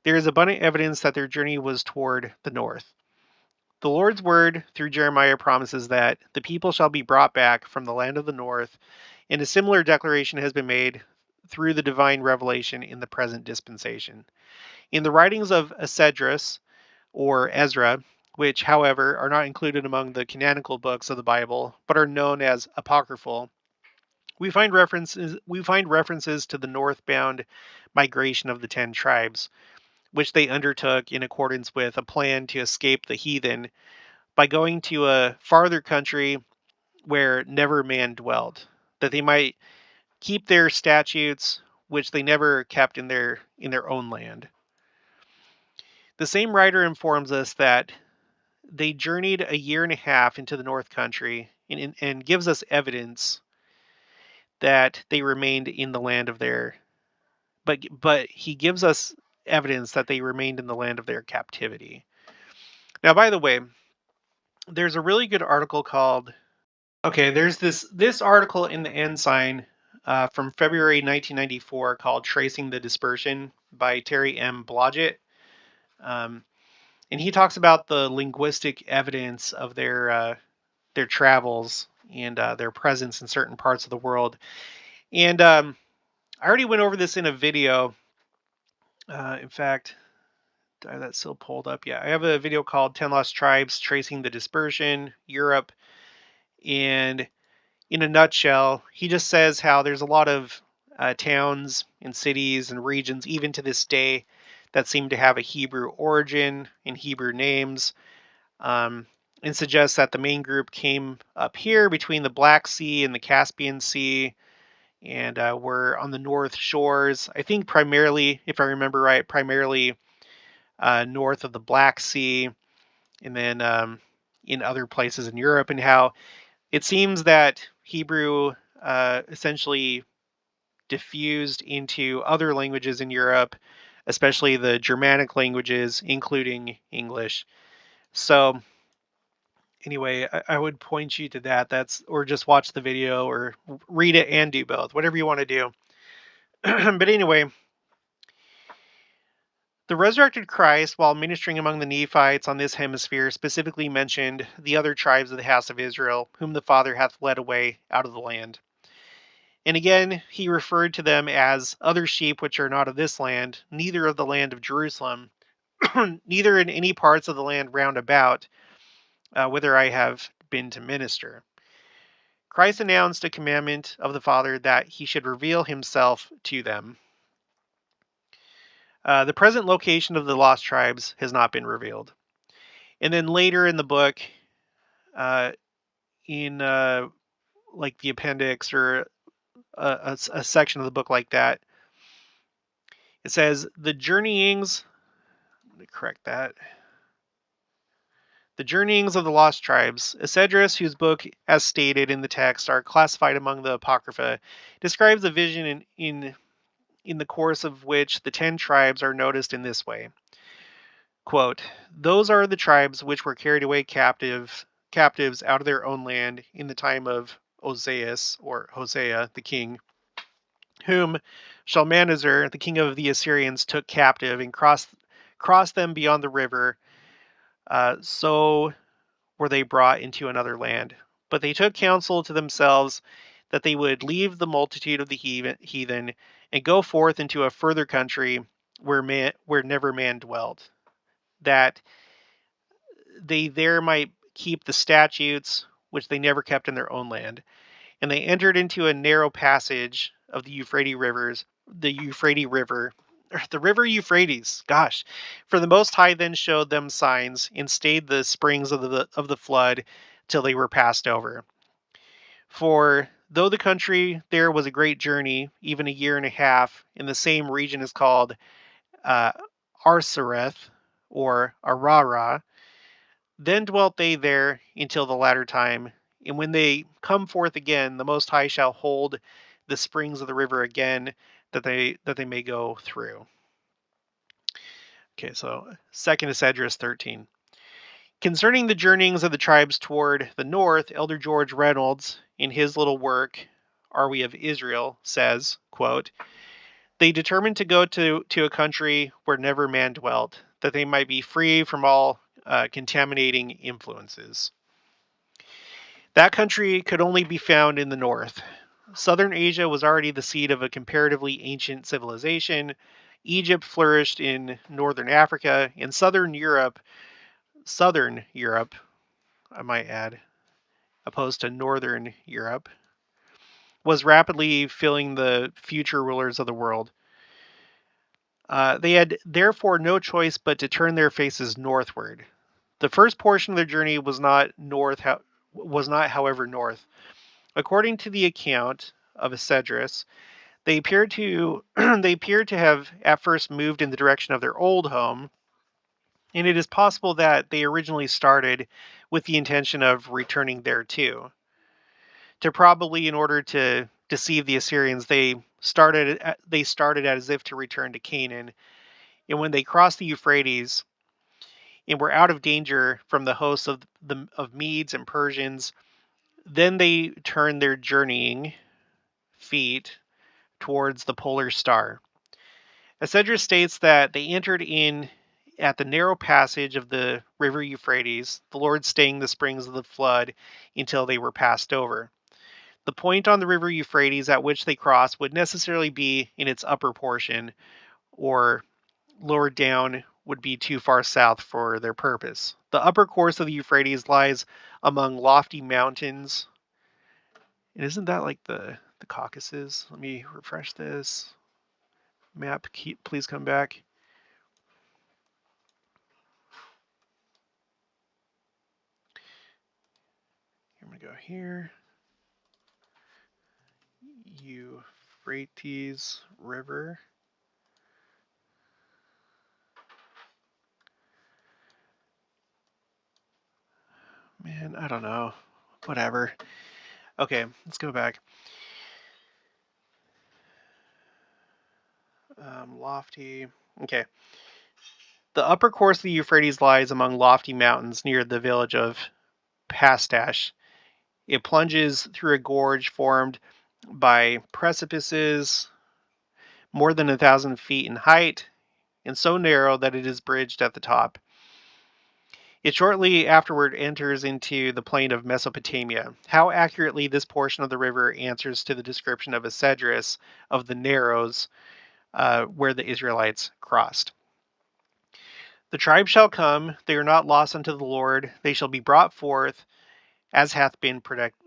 There is abundant evidence that their journey was toward the north. The Lord's word through Jeremiah promises that the people shall be brought back from the land of the north, and a similar declaration has been made through the divine revelation in the present dispensation. In the writings of Esdras, or Ezra, which, however, are not included among the canonical books of the Bible, but are known as apocryphal, we find references to the northbound migration of the 10 tribes, which they undertook in accordance with a plan to escape the heathen by going to a farther country where never man dwelt, that they might keep their statutes, which they never kept in their own land. The same writer informs us that they journeyed a year and a half into the north country, and gives us evidence that they remained in the land of their, but he gives us evidence that they remained in the land of their captivity. Now, by the way, there's a really good article called, there's this article in the Ensign from February 1994 called Tracing the Dispersion by Terry M. Blodgett. And he talks about the linguistic evidence of their travels and their presence in certain parts of the world. And I already went over this in a video. In fact, do I have that still pulled up? Yeah, I have a video called 10 Lost Tribes, Tracing the Dispersion, Europe. And in a nutshell, he just says how there's a lot of towns and cities and regions, even to this day, that seem to have a Hebrew origin and Hebrew names, and suggests that the main group came up here between the Black Sea and the Caspian Sea, and were on the north shores. I think primarily, if I remember right, north of the Black Sea, and then in other places in Europe, and how it seems that Hebrew essentially diffused into other languages in Europe, especially the Germanic languages, including English. So anyway, I would point you to that. Or just watch the video or read it and do both, whatever you want to do. But anyway, the resurrected Christ, while ministering among the Nephites on this hemisphere, specifically mentioned the other tribes of the house of Israel, whom the Father hath led away out of the land. And again, he referred to them as other sheep which are not of this land, neither of the land of Jerusalem, neither in any parts of the land round about, whither I have been to minister. Christ announced a commandment of the Father that he should reveal himself to them. The present location of the lost tribes has not been revealed. And then later in the book, in like the appendix or a section of the book like that. It says, the journeyings, let me correct that. The journeyings of the lost tribes. Esdras, whose book, as stated in the text, are classified among the Apocrypha, describes a vision in the course of which the 10 tribes are noticed in this way. Quote, those are the tribes which were carried away captives out of their own land in the time of Oseas, or Hosea, the king, whom Shalmaneser, the king of the Assyrians, took captive and crossed them beyond the river. So were they brought into another land. But they took counsel to themselves that they would leave the multitude of the heathen and go forth into a further country where never man dwelt, that they there might keep the statutes which they never kept in their own land. And they entered into a narrow passage of the Euphrates River, the river Euphrates. Gosh, for the Most High then showed them signs and stayed the springs of the flood till they were passed over. For though the country there was a great journey, even a year and a half, and the same region is called Arsareth, or Arara, then dwelt they there until the latter time. And when they come forth again, the Most High shall hold the springs of the river again, that they may go through. Okay, so 2 Esdras 13. Concerning the journeyings of the tribes toward the north, Elder George Reynolds, in his little work, Are We of Israel, says, quote, they determined to go to a country where never man dwelt, that they might be free from all contaminating influences. That country could only be found in the north. Southern Asia was already the seat of a comparatively ancient civilization. Egypt flourished in northern Africa, and southern Europe, I might add, opposed to northern Europe, was rapidly filling the future rulers of the world. They had therefore no choice but to turn their faces northward. The first portion of their journey was not, however, north. According to the account of Esdras, they appeared to have at first moved in the direction of their old home, and it is possible that they originally started with the intention of returning there too. Probably in order to deceive the Assyrians, they started as if to return to Canaan, and when they crossed the Euphrates and were out of danger from the hosts of Medes and Persians, then they turned their journeying feet towards the polar star. Esdras states that they entered in at the narrow passage of the river Euphrates, the Lord staying the springs of the flood until they were passed over. The point on the river Euphrates at which they crossed would necessarily be in its upper portion, or lower down would be too far south for their purpose. The upper course of the Euphrates lies among lofty mountains. And isn't that like the Caucasus? Let me refresh this. Map, please come back. I'm going to go here. Euphrates River. Man, I don't know. Whatever. Okay, let's go back. Lofty. Okay. The upper course of the Euphrates lies among lofty mountains near the village of Pastash. It plunges through a gorge formed by precipices more than 1,000 feet in height and so narrow that it is bridged at the top. It shortly afterward enters into the plain of Mesopotamia. How accurately this portion of the river answers to the description of Esdras of the narrows where the Israelites crossed. The tribe shall come, they are not lost unto the Lord, they shall be brought forth as hath been predicted.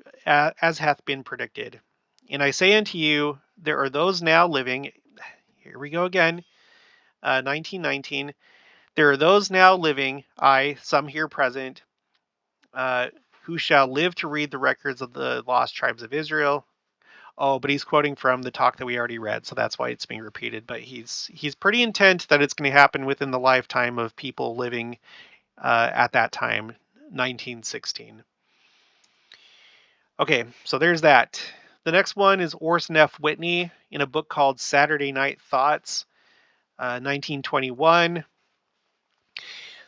And I say unto you, there are those now living, here we go again, 1919, there are those now living, some here present, who shall live to read the records of the lost tribes of Israel. Oh, but he's quoting from the talk that we already read, so that's why it's being repeated. But he's pretty intent that it's going to happen within the lifetime of people living at that time, 1916. Okay, so there's that. The next one is Orson F. Whitney in a book called Saturday Night Thoughts, 1921.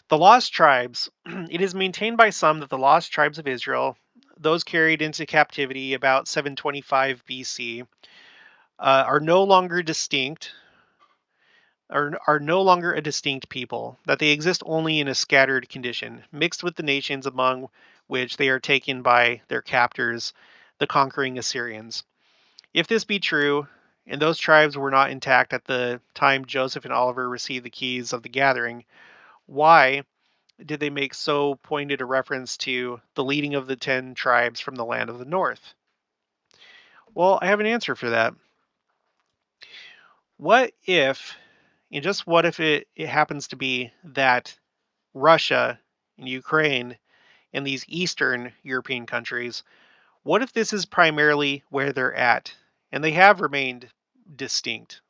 The Lost Tribes. It is maintained by some that the Lost Tribes of Israel, those carried into captivity about 725 BC, are no longer distinct, are no longer a distinct people, that they exist only in a scattered condition, mixed with the nations among which they are taken by their captors, the conquering Assyrians. If this be true, and those tribes were not intact at the time Joseph and Oliver received the keys of the gathering, why did they make so pointed a reference to the leading of the 10 tribes from the land of the north? Well, I have an answer for that. What if, and just what if it happens to be that Russia and Ukraine and these Eastern European countries, what if this is primarily where they're at and they have remained distinct?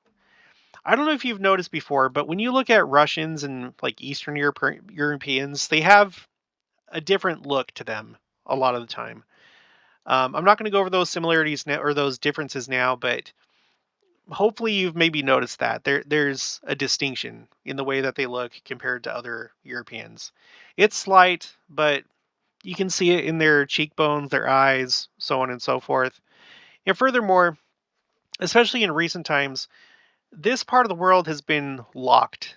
I don't know if you've noticed before, but when you look at Russians and like Eastern Europeans, they have a different look to them a lot of the time. I'm not going to go over those similarities now or those differences now, but hopefully you've maybe noticed that there's a distinction in the way that they look compared to other Europeans. It's slight, but you can see it in their cheekbones, their eyes, so on and so forth. And furthermore, especially in recent times, this part of the world has been locked,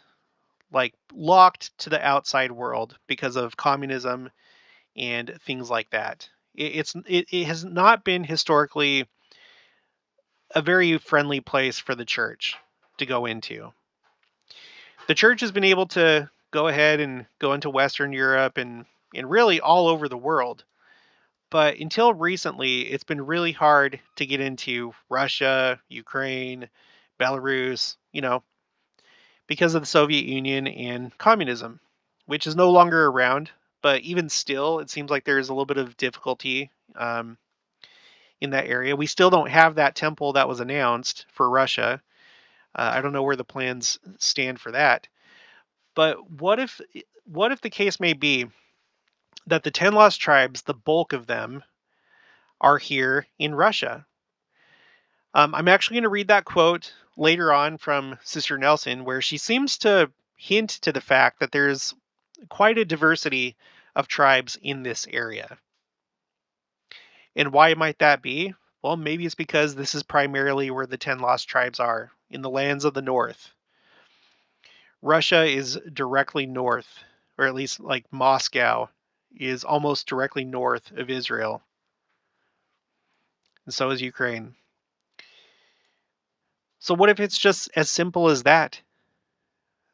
like locked to the outside world because of communism and things like that. It has not been historically a very friendly place for the church to go into. The church has been able to go ahead and go into Western Europe and really all over the world. But until recently, it's been really hard to get into Russia, Ukraine, Belarus, because of the Soviet Union and communism, which is no longer around. But even still, it seems like there's a little bit of difficulty in that area. We still don't have that temple that was announced for Russia. I don't know where the plans stand for that. But what if the case may be that the 10 lost tribes, the bulk of them, are here in Russia? I'm actually going to read that quote later on from Sister Nelson, where she seems to hint to the fact that there's quite a diversity of tribes in this area. And why might that be? Well, maybe it's because this is primarily where the 10 lost tribes are, in the lands of the north. Russia is directly north, or at least like Moscow is almost directly north of Israel. And so is Ukraine. So what if it's just as simple as that?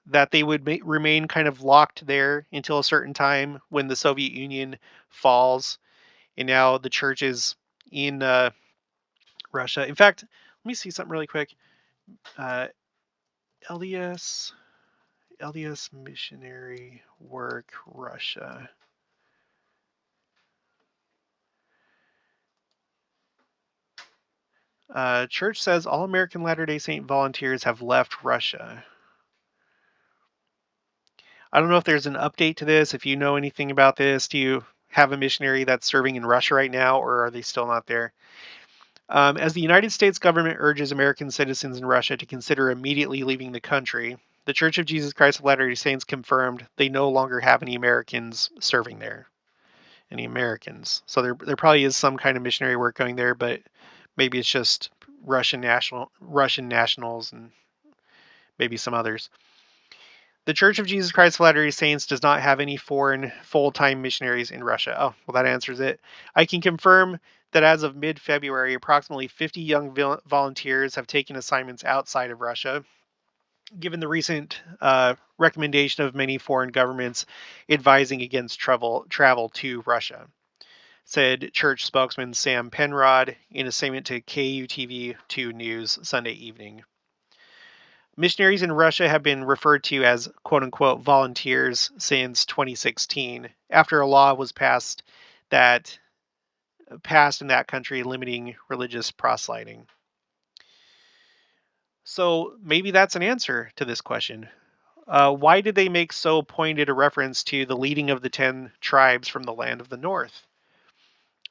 That they would remain kind of locked there until a certain time when the Soviet Union falls, and now the church is in Russia. In fact, let me see something really quick. Uh, LDS missionary work Russia. Church says all American Latter-day Saint volunteers have left Russia. I don't know if there's an update to this. If you know anything about this, do you have a missionary that's serving in Russia right now, or are they still not there? As the United States government urges American citizens in Russia to consider immediately leaving the country, the Church of Jesus Christ of Latter-day Saints confirmed they no longer have any Americans serving there. Any Americans. So there probably is some kind of missionary work going there, but maybe it's just Russian nationals and maybe some others. The Church of Jesus Christ of Latter-day Saints does not have any foreign full-time missionaries in Russia. Oh, well, that answers it. I can confirm that as of mid-February, approximately 50 young volunteers have taken assignments outside of Russia, given the recent recommendation of many foreign governments advising against travel to Russia, said church spokesman Sam Penrod in a statement to KUTV2 News Sunday evening. Missionaries in Russia have been referred to as quote-unquote volunteers since 2016, after a law was passed that passed in that country limiting religious proselyting. So maybe that's an answer to this question. Why did they make so pointed a reference to the leading of the 10 tribes from the land of the north?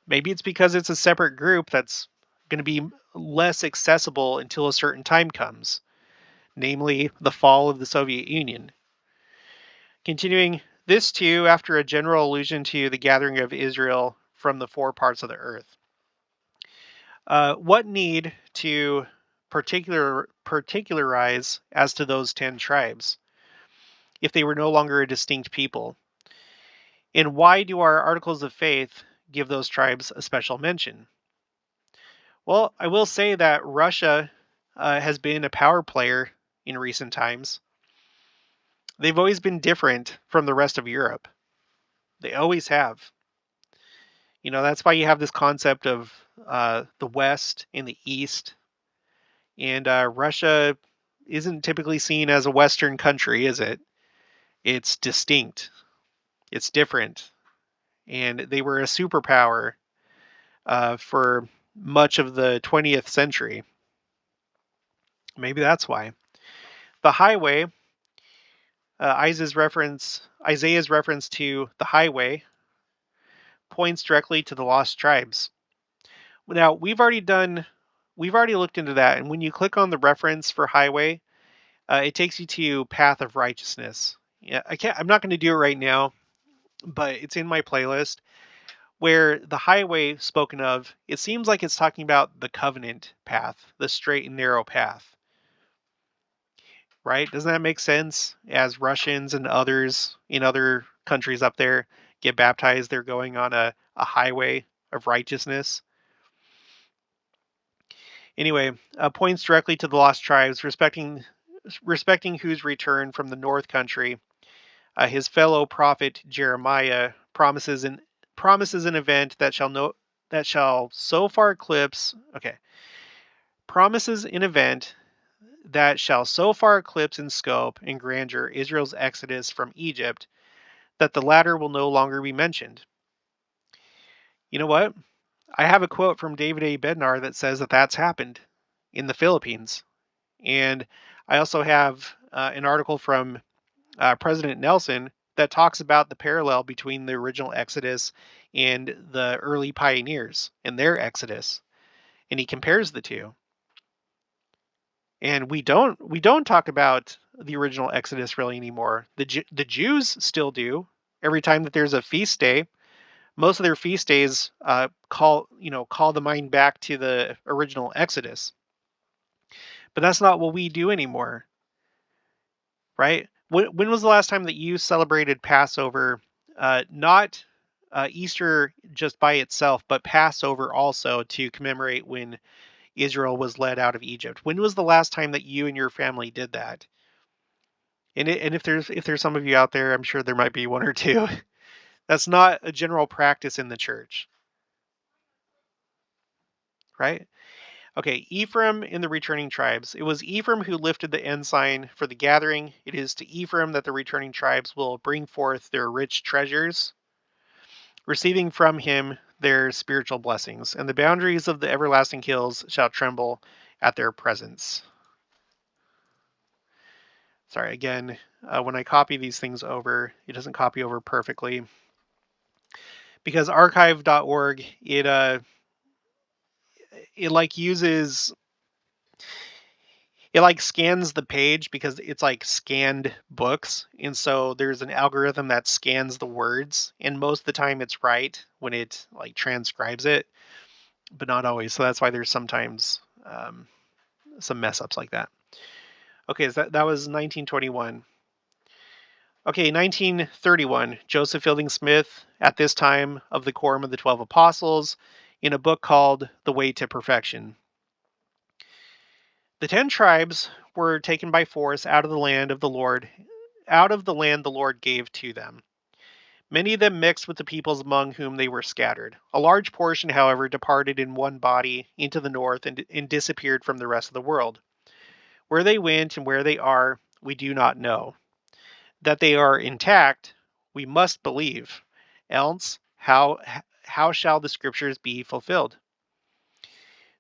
Maybe it's because it's a separate group that's going to be less accessible until a certain time comes, namely the fall of the Soviet Union. Continuing, this too after a general allusion to the gathering of Israel from the four parts of the earth. What need to particularize as to those 10 tribes if they were no longer a distinct people? And why do our articles of faith give those tribes a special mention? Well, I will say that Russia has been a power player in recent times. They've always been different from the rest of Europe. They always have. You know, that's why you have this concept of the West and the East. And Russia isn't typically seen as a Western country, is it? It's distinct. It's different. And they were a superpower for much of the 20th century. Maybe that's why. The highway, Isaiah's reference to the highway points directly to the lost tribes. Now, we've already looked into that, and when you click on the reference for highway, it takes you to path of righteousness. Yeah, I'm not going to do it right now, but it's in my playlist where the highway spoken of, it seems like it's talking about the covenant path, the straight and narrow path. Right? Doesn't that make sense? As Russians and others in other countries up there get baptized, they're going on a highway of righteousness. Anyway, points directly to the lost tribes, respecting whose return from the north country. His fellow prophet Jeremiah promises an event that shall so far eclipse. Okay, promises an event that shall so far eclipse in scope and grandeur Israel's exodus from Egypt that the latter will no longer be mentioned. You know what? I have a quote from David A. Bednar that says that that's happened in the Philippines. And I also have an article from President Nelson that talks about the parallel between the original Exodus and the early pioneers and their Exodus. And he compares the two. And we don't talk about the original Exodus really anymore. The Jews still do. Every time that there's a feast day, most of their feast days call the mind back to the original Exodus. But that's not what we do anymore, right? When was the last time that you celebrated Passover? Not Easter just by itself, but Passover also to commemorate when Israel was led out of Egypt. When was the last time that you and your family did that? And if there's some of you out there, I'm sure there might be one or two. That's not a general practice in the church, right? Okay, Ephraim and the returning tribes. It was Ephraim who lifted the ensign for the gathering. It is to Ephraim that the returning tribes will bring forth their rich treasures, receiving from him their spiritual blessings, and the boundaries of the everlasting hills shall tremble at their presence. Sorry, again, when I copy these things over, it doesn't copy over perfectly. Because archive.org, it scans the page because it's like scanned books. And so there's an algorithm that scans the words, and most of the time it's right when it like transcribes it, but not always. So that's why there's sometimes some mess ups like that. Okay, so that was 1921. Okay, 1931, Joseph Fielding Smith, at this time of the Quorum of the 12 Apostles, in a book called The Way to Perfection. The 10 tribes were taken by force out of the land the Lord gave to them. Many of them mixed with the peoples among whom they were scattered. A large portion, however, departed in one body into the north and disappeared from the rest of the world. Where they went and where they are, we do not know. That they are intact, we must believe. Else, how how shall the scriptures be fulfilled?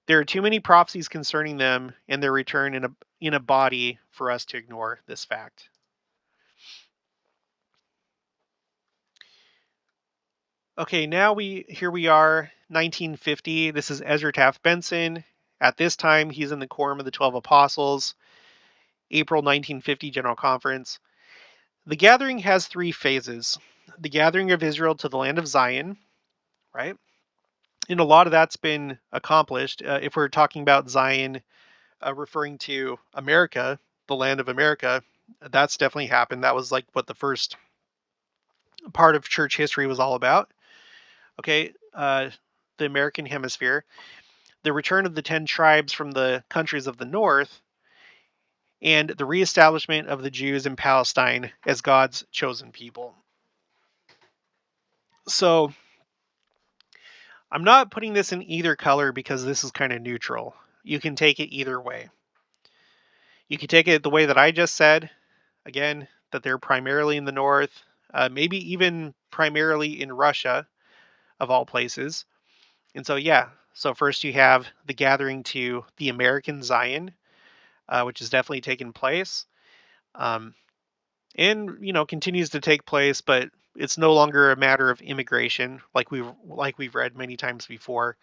There are too many prophecies concerning them and their return in a body for us to ignore this fact. Okay, now here we are, 1950. This is Ezra Taft Benson. At this time, he's in the Quorum of the 12 Apostles, April 1950 General Conference. The gathering has three phases. The gathering of Israel to the land of Zion, right? And a lot of that's been accomplished. If we're talking about Zion, referring to America, the land of America, that's definitely happened. That was like what the first part of church history was all about. Okay, the American hemisphere, the return of the 10 tribes from the countries of the north, and the reestablishment of the Jews in Palestine as God's chosen people. So I'm not putting this in either color because this is kind of neutral. You can take it either way. You can take it the way that I just said, again, that they're primarily in the north, maybe even primarily in Russia, of all places. And so, yeah, so first you have the gathering to the American Zion, which has definitely taken place, and continues to take place, but it's no longer a matter of immigration like we've read many times before.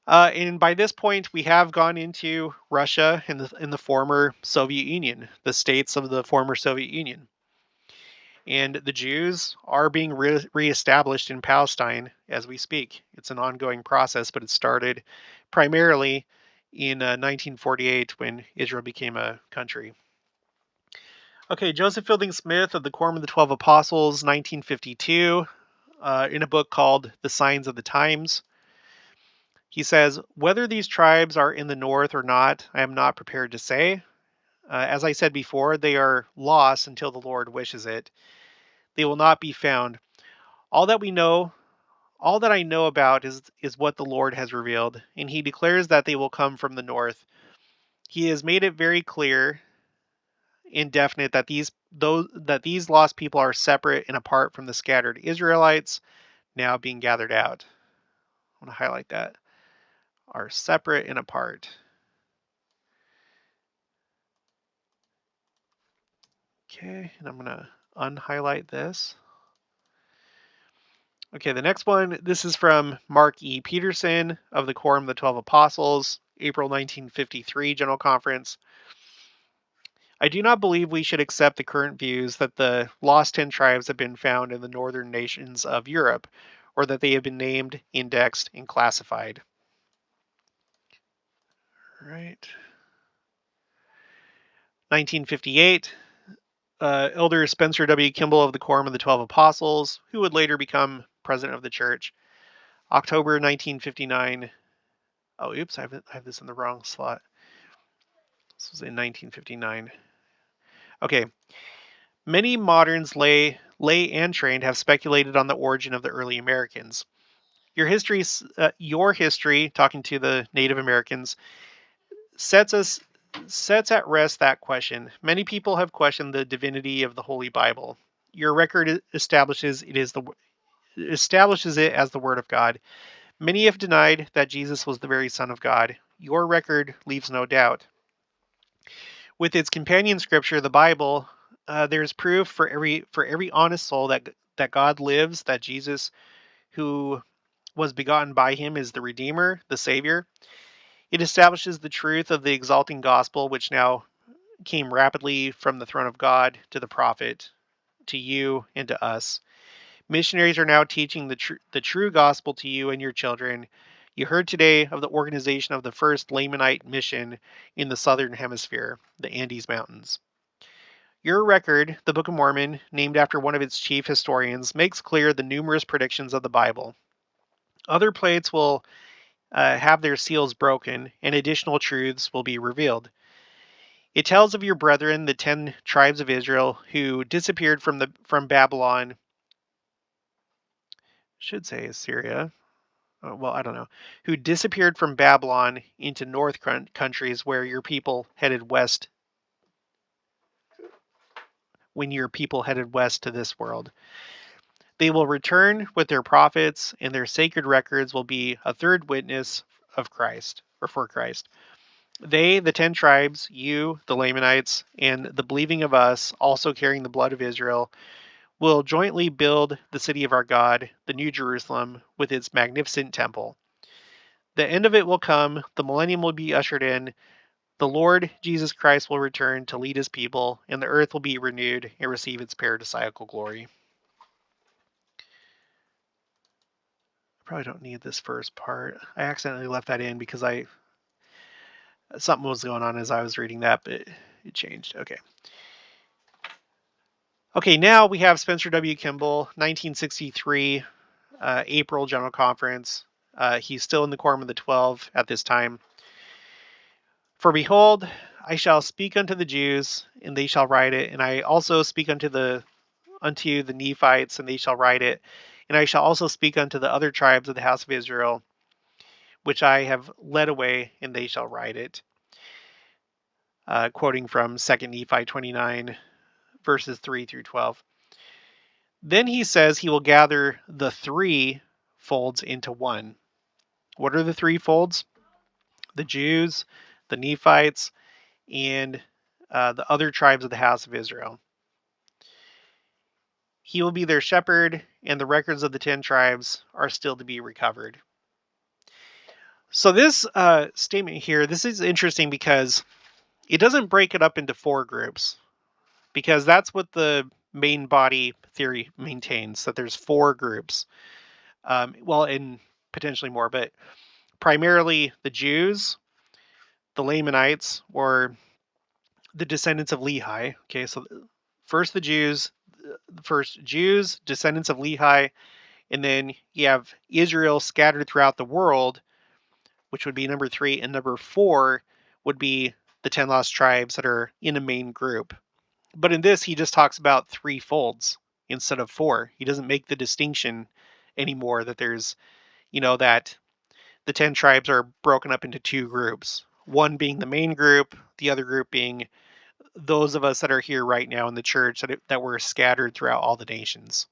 And by this point, we have gone into Russia and in the former Soviet Union, the states of the former Soviet Union. And the Jews are being reestablished in Palestine as we speak. It's an ongoing process, but it started primarily in 1948 when Israel became a country. Okay, Joseph Fielding Smith of the Quorum of the 12 Apostles, 1952, in a book called The Signs of the Times. He says, whether these tribes are in the north or not, I am not prepared to say. As I said before, they are lost until the Lord wishes it. They will not be found. All that I know about is what the Lord has revealed, and he declares that they will come from the north. He has made it very clear and definite that these lost people are separate and apart from the scattered Israelites now being gathered out. I want to highlight that. Are separate and apart. Okay, and I'm going to unhighlight this. Okay, the next one, this is from Mark E. Peterson of the Quorum of the 12 Apostles, April 1953 General Conference. I do not believe we should accept the current views that the lost 10 tribes have been found in the northern nations of Europe, or that they have been named, indexed, and classified. All right. 1958, Elder Spencer W. Kimball of the Quorum of the 12 Apostles, who would later become president of the church. October 1959. Oh, oops, I have this in the wrong slot. This was in 1959. Okay. Many moderns, lay and trained, have speculated on the origin of the early Americans. Your history, talking to the Native Americans, sets at rest that question. Many people have questioned the divinity of the Holy Bible. Your record establishes it as the Word of God. Many have denied that Jesus was the very Son of God. Your record leaves no doubt. With its companion scripture, the Bible, there's proof for every honest soul that God lives, that Jesus, who was begotten by him, is the Redeemer, the Savior. It establishes the truth of the exalting gospel, which now came rapidly from the throne of God to the prophet, to you and to us. Missionaries are now teaching the true gospel to you and your children. You heard today of the organization of the first Lamanite mission in the southern hemisphere, the Andes Mountains. Your record, the Book of Mormon, named after one of its chief historians, makes clear the numerous predictions of the Bible. Other plates will have their seals broken, and additional truths will be revealed. It tells of your brethren, the 10 tribes of Israel, who disappeared from Babylon. Should say Assyria. Well, I don't know. Who disappeared from Babylon into north countries where your people headed west. When your people headed west to this world. They will return with their prophets, and their sacred records will be a third witness of Christ, or for Christ. They, the 10 tribes, you, the Lamanites, and the believing of us, also carrying the blood of Israel, will jointly build the city of our God, the New Jerusalem, with its magnificent temple. The end of it will come, the millennium will be ushered in, the Lord Jesus Christ will return to lead his people, and the earth will be renewed and receive its paradisiacal glory. I probably don't need this first part. I accidentally left that in because something was going on as I was reading that, but it changed. Okay, now we have Spencer W. Kimball, 1963, April General Conference. He's still in the Quorum of the 12 at this time. For behold, I shall speak unto the Jews, and they shall write it, and I also speak unto the Nephites, and they shall write it, and I shall also speak unto the other tribes of the house of Israel, which I have led away, and they shall write it. Quoting from 2 Nephi 29, verses 3 through 12. Then he says he will gather the three folds into one. What are the three folds? The Jews, the Nephites, and the other tribes of the house of Israel. He will be their shepherd, and the records of the 10 tribes are still to be recovered. So this statement here, this is interesting because it doesn't break it up into 4 groups, because that's what the main body theory maintains, that there's 4 groups. Well, and potentially more, but primarily the Jews, the Lamanites, or the descendants of Lehi. Okay, so first Jews, descendants of Lehi, and then you have Israel scattered throughout the world, which would be number 3, and number 4 would be the 10 lost tribes that are in a main group. But in this, he just talks about 3 folds instead of 4. He doesn't make the distinction anymore that there's, that the 10 tribes are broken up into 2 groups. One being the main group, the other group being those of us that are here right now in the church that were scattered throughout all the nations.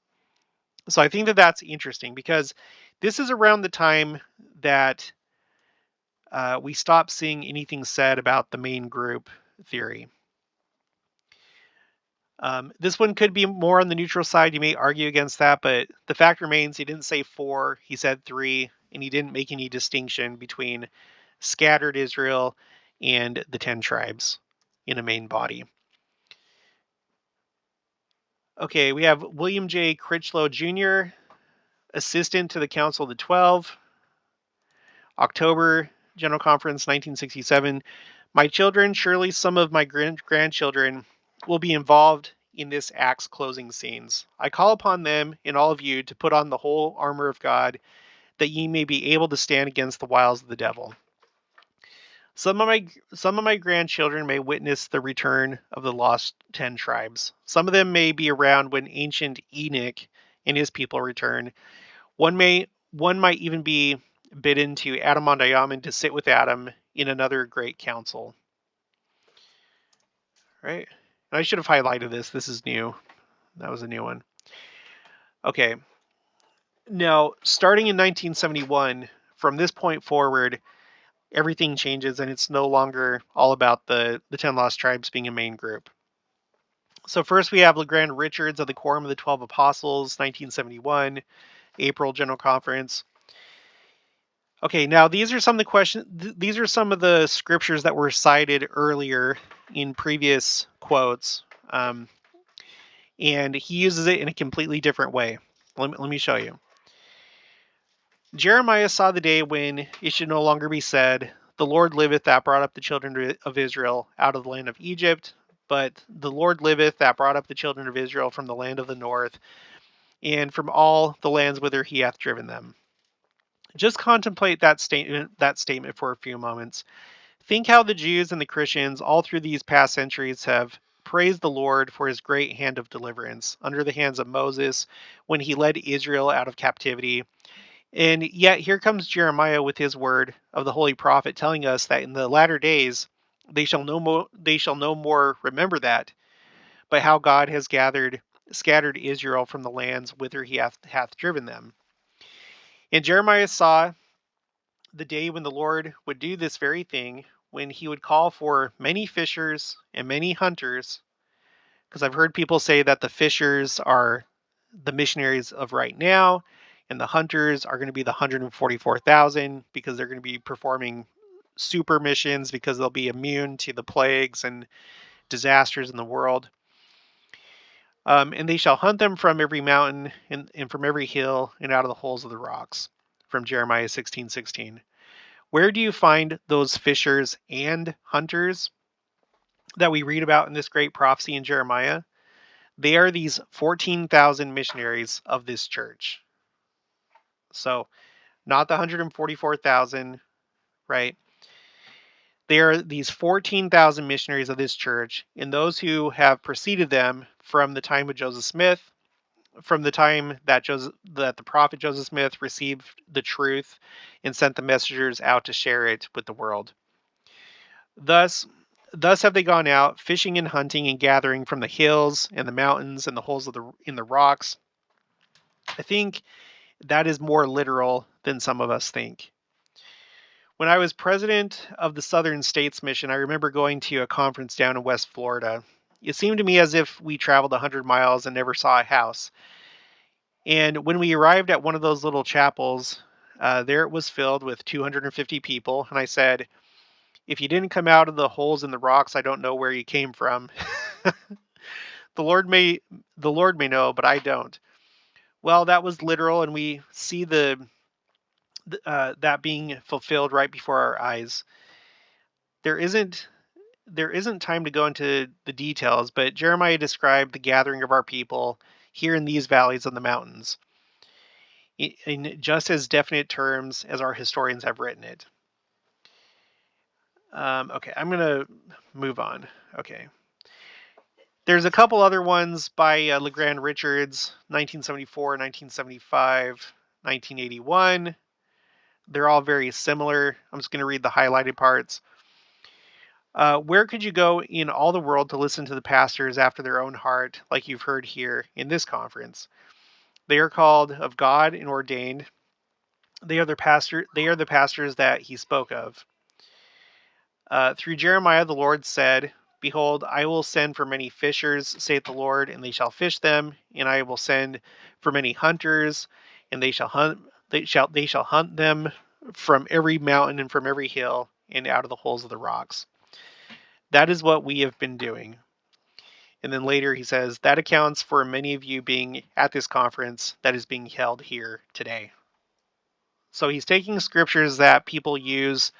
So I think that that's interesting because this is around the time that we stop seeing anything said about the main group theory. This one could be more on the neutral side. You may argue against that, but the fact remains he didn't say 4, he said 3, and he didn't make any distinction between scattered Israel and the 10 tribes in a main body. Okay, we have William J. Critchlow Jr., assistant to the Council of the 12, October General Conference 1967. My children, surely some of my grandchildren, will be involved in this act's closing scenes. I call upon them and all of you to put on the whole armor of God, that ye may be able to stand against the wiles of the devil. Some of my grandchildren may witness the return of the lost 10 tribes. Some of them may be around when ancient Enoch and his people return. One might even be bidden to Adam-ondi-Ahman to sit with Adam in another great council. Right? And I should have highlighted this. This is new. That was a new one. Okay. Now, starting in 1971, from this point forward, everything changes and it's no longer all about the 10 lost tribes being a main group. So first we have LeGrand Richards of the Quorum of the 12 Apostles, 1971, April General Conference. Okay, now these are some of the questions. These are some of the scriptures that were cited earlier in previous quotes, and he uses it in a completely different way. Let me show you. Jeremiah saw the day when it should no longer be said, "The Lord liveth that brought up the children of Israel out of the land of Egypt," but "The Lord liveth that brought up the children of Israel from the land of the north, and from all the lands whither he hath driven them." Just contemplate that statement for a few moments. Think how the Jews and the Christians all through these past centuries have praised the Lord for his great hand of deliverance under the hands of Moses when he led Israel out of captivity. And yet here comes Jeremiah with his word of the holy prophet telling us that in the latter days they shall no more remember that, but how God has gathered scattered Israel from the lands whither he hath driven them. And Jeremiah saw the day when the Lord would do this very thing, when he would call for many fishers and many hunters, because I've heard people say that the fishers are the missionaries of right now, and the hunters are going to be the 144,000 because they're going to be performing super missions because they'll be immune to the plagues and disasters in the world. And they shall hunt them from every mountain and from every hill and out of the holes of the rocks. From Jeremiah 16:16. Where do you find those fishers and hunters that we read about in this great prophecy in Jeremiah? They are these 14,000 missionaries of this church. So, not the 144,000, right? They are these 14,000 missionaries of this church, and those who have preceded them from the time of Joseph Smith, from the time that the prophet Joseph Smith received the truth and sent the messengers out to share it with the world. Thus have they gone out fishing and hunting and gathering from the hills and the mountains and the holes in the rocks. I think that is more literal than some of us think. When I was president of the Southern States Mission, I remember going to a conference down in West Florida. It seemed to me as if we traveled 100 miles and never saw a house. And when we arrived at one of those little chapels, there it was filled with 250 people. And I said, if you didn't come out of the holes in the rocks, I don't know where you came from. the Lord may know, but I don't. Well, that was literal, and we see that being fulfilled right before our eyes. There isn't time to go into the details, but Jeremiah described the gathering of our people here in these valleys of the mountains in just as definite terms as our historians have written it. Okay, I'm going to move on. Okay. There's a couple other ones by LeGrand Richards, 1974, 1975, 1981. They're all very similar. I'm just going to read the highlighted parts. Where could you go in all the world to listen to the pastors after their own heart, like you've heard here in this conference? They are called of God and ordained. They are the pastors that he spoke of. Through Jeremiah, the Lord said, behold, I will send for many fishers, saith the Lord, and they shall fish them, and I will send for many hunters, and they shall hunt them from every mountain and from every hill and out of the holes of the rocks. That is what we have been doing. And then later he says, that accounts for many of you being at this conference that is being held here today. So he's taking scriptures that people use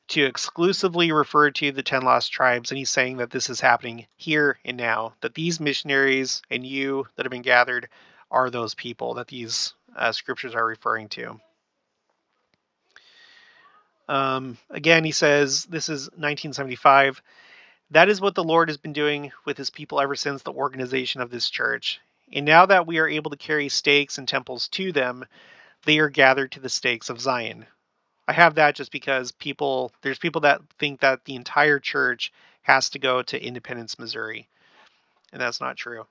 to exclusively refer to the 10 lost tribes, and he's saying that this is happening here and now, that these missionaries and you that have been gathered are those people that these scriptures are referring to. Again, he says, this is 1975, that is what the Lord has been doing with his people ever since the organization of this church. And now that we are able to carry stakes and temples to them, they are gathered to the stakes of Zion. I have that just because there's people that think that the entire church has to go to Independence, Missouri. And that's not true.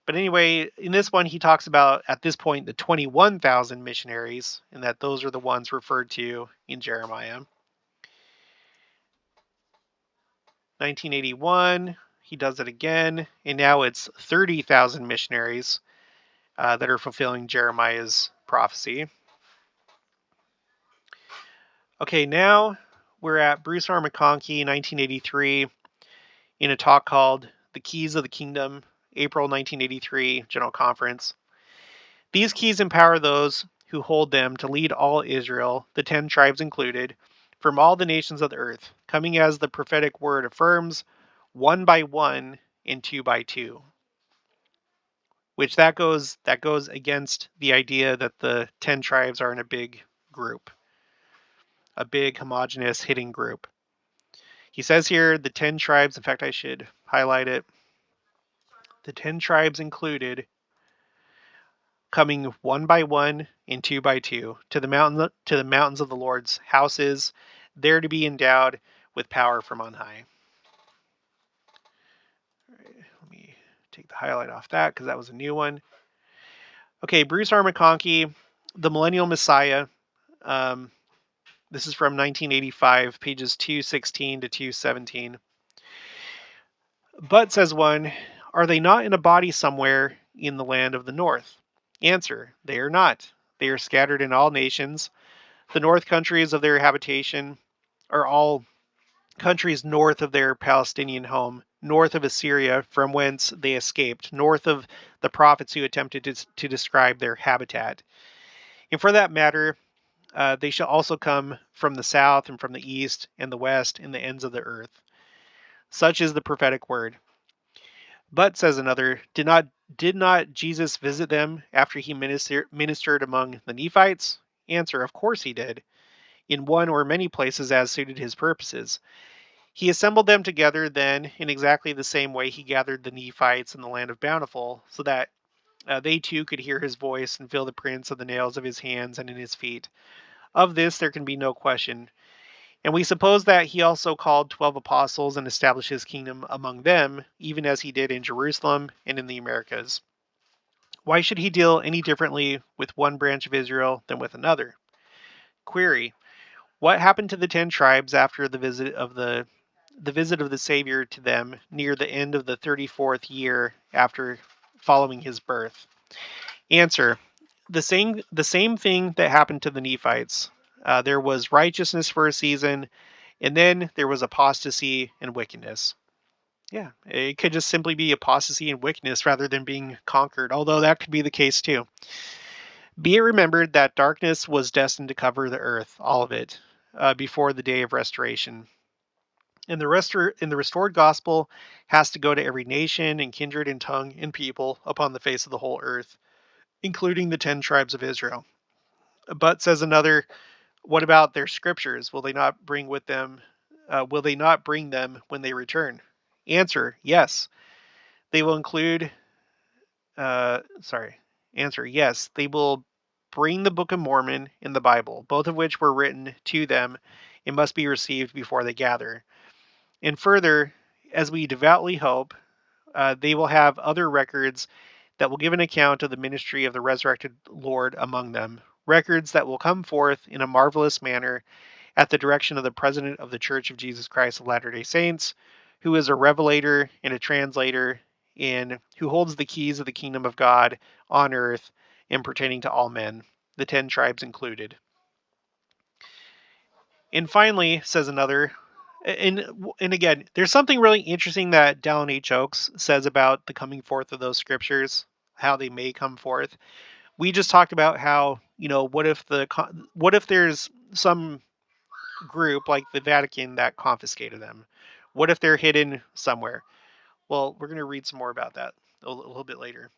But anyway, in this one, he talks about, at this point, the 21,000 missionaries, and that those are the ones referred to in Jeremiah. 1981, he does it again, and now it's 30,000 missionaries that are fulfilling Jeremiah's prophecy. Okay, now we're at Bruce R. McConkie, 1983, in a talk called The Keys of the Kingdom, April 1983, General Conference. These keys empower those who hold them to lead all Israel, the 10 tribes included, from all the nations of the earth, coming as the prophetic word affirms, one by one and two by two. Which that goes against the idea that the 10 tribes are in a big group, a big homogeneous hidden group. He says here the 10 tribes, in fact I should highlight it, the 10 tribes included, coming one by one and two by two to the mountains of the Lord's houses, there to be endowed with power from on high. All right, let me take the highlight off that because that was a new one. Okay, Bruce R. McConkie, The Millennial Messiah. This is from 1985, pages 216 to 217. But, says one, are they not in a body somewhere in the land of the north? Answer, they are not. They are scattered in all nations. The north countries of their habitation are all countries north of their Palestinian home, north of Assyria, from whence they escaped, north of the prophets who attempted to describe their habitat. And for that matter, they shall also come from the south and from the east and the west and the ends of the earth. Such is the prophetic word. But, says another, did not Jesus visit them after he ministered among the Nephites? Answer, of course he did, in one or many places as suited his purposes. He assembled them together then in exactly the same way he gathered the Nephites in the land of Bountiful, so that they too could hear his voice and feel the prints of the nails of his hands and in his feet. Of this there can be no question. And we suppose that he also called 12 apostles and established his kingdom among them, even as he did in Jerusalem and in the Americas. Why should he deal any differently with one branch of Israel than with another? Query, what happened to the 10 tribes after the visit of the Savior to them near the end of the 34th year after following his birth? Answer, the same thing that happened to the Nephites. There was righteousness for a season, and then there was apostasy and wickedness. Yeah, it could just simply be apostasy and wickedness rather than being conquered, although that could be the case too. Be it remembered that darkness was destined to cover the earth, all of it, before the day of restoration. And the restored gospel has to go to every nation and kindred and tongue and people upon the face of the whole earth, including the 10 tribes of Israel. But, says another, what about their scriptures? Will they not bring them when they return? Answer, yes. They will include, Answer, yes. They will bring the Book of Mormon and the Bible, both of which were written to them and must be received before they gather. And further, as we devoutly hope, they will have other records that will give an account of the ministry of the resurrected Lord among them, records that will come forth in a marvelous manner at the direction of the President of the Church of Jesus Christ of Latter-day Saints, who is a revelator and a translator, and who holds the keys of the kingdom of God on earth and pertaining to all men, the 10 tribes included. And finally, says another, and again, there's something really interesting that Dallin H. Oakes says about the coming forth of those scriptures, how they may come forth. We just talked about how, what if there's some group like the Vatican that confiscated them? What if they're hidden somewhere? Well, we're going to read some more about that a little bit later.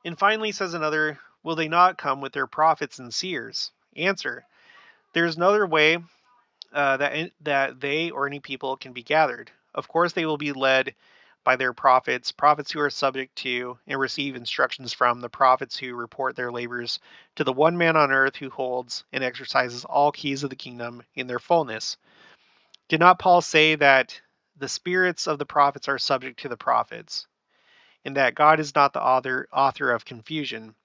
And finally, says another, will they not come with their prophets and seers? Answer, there's another way that they or any people can be gathered. Of course, they will be led by their prophets who are subject to and receive instructions from the prophets who report their labors to the one man on earth who holds and exercises all keys of the kingdom in their fullness. Did not Paul say that the spirits of the prophets are subject to the prophets, and that God is not the author of confusion?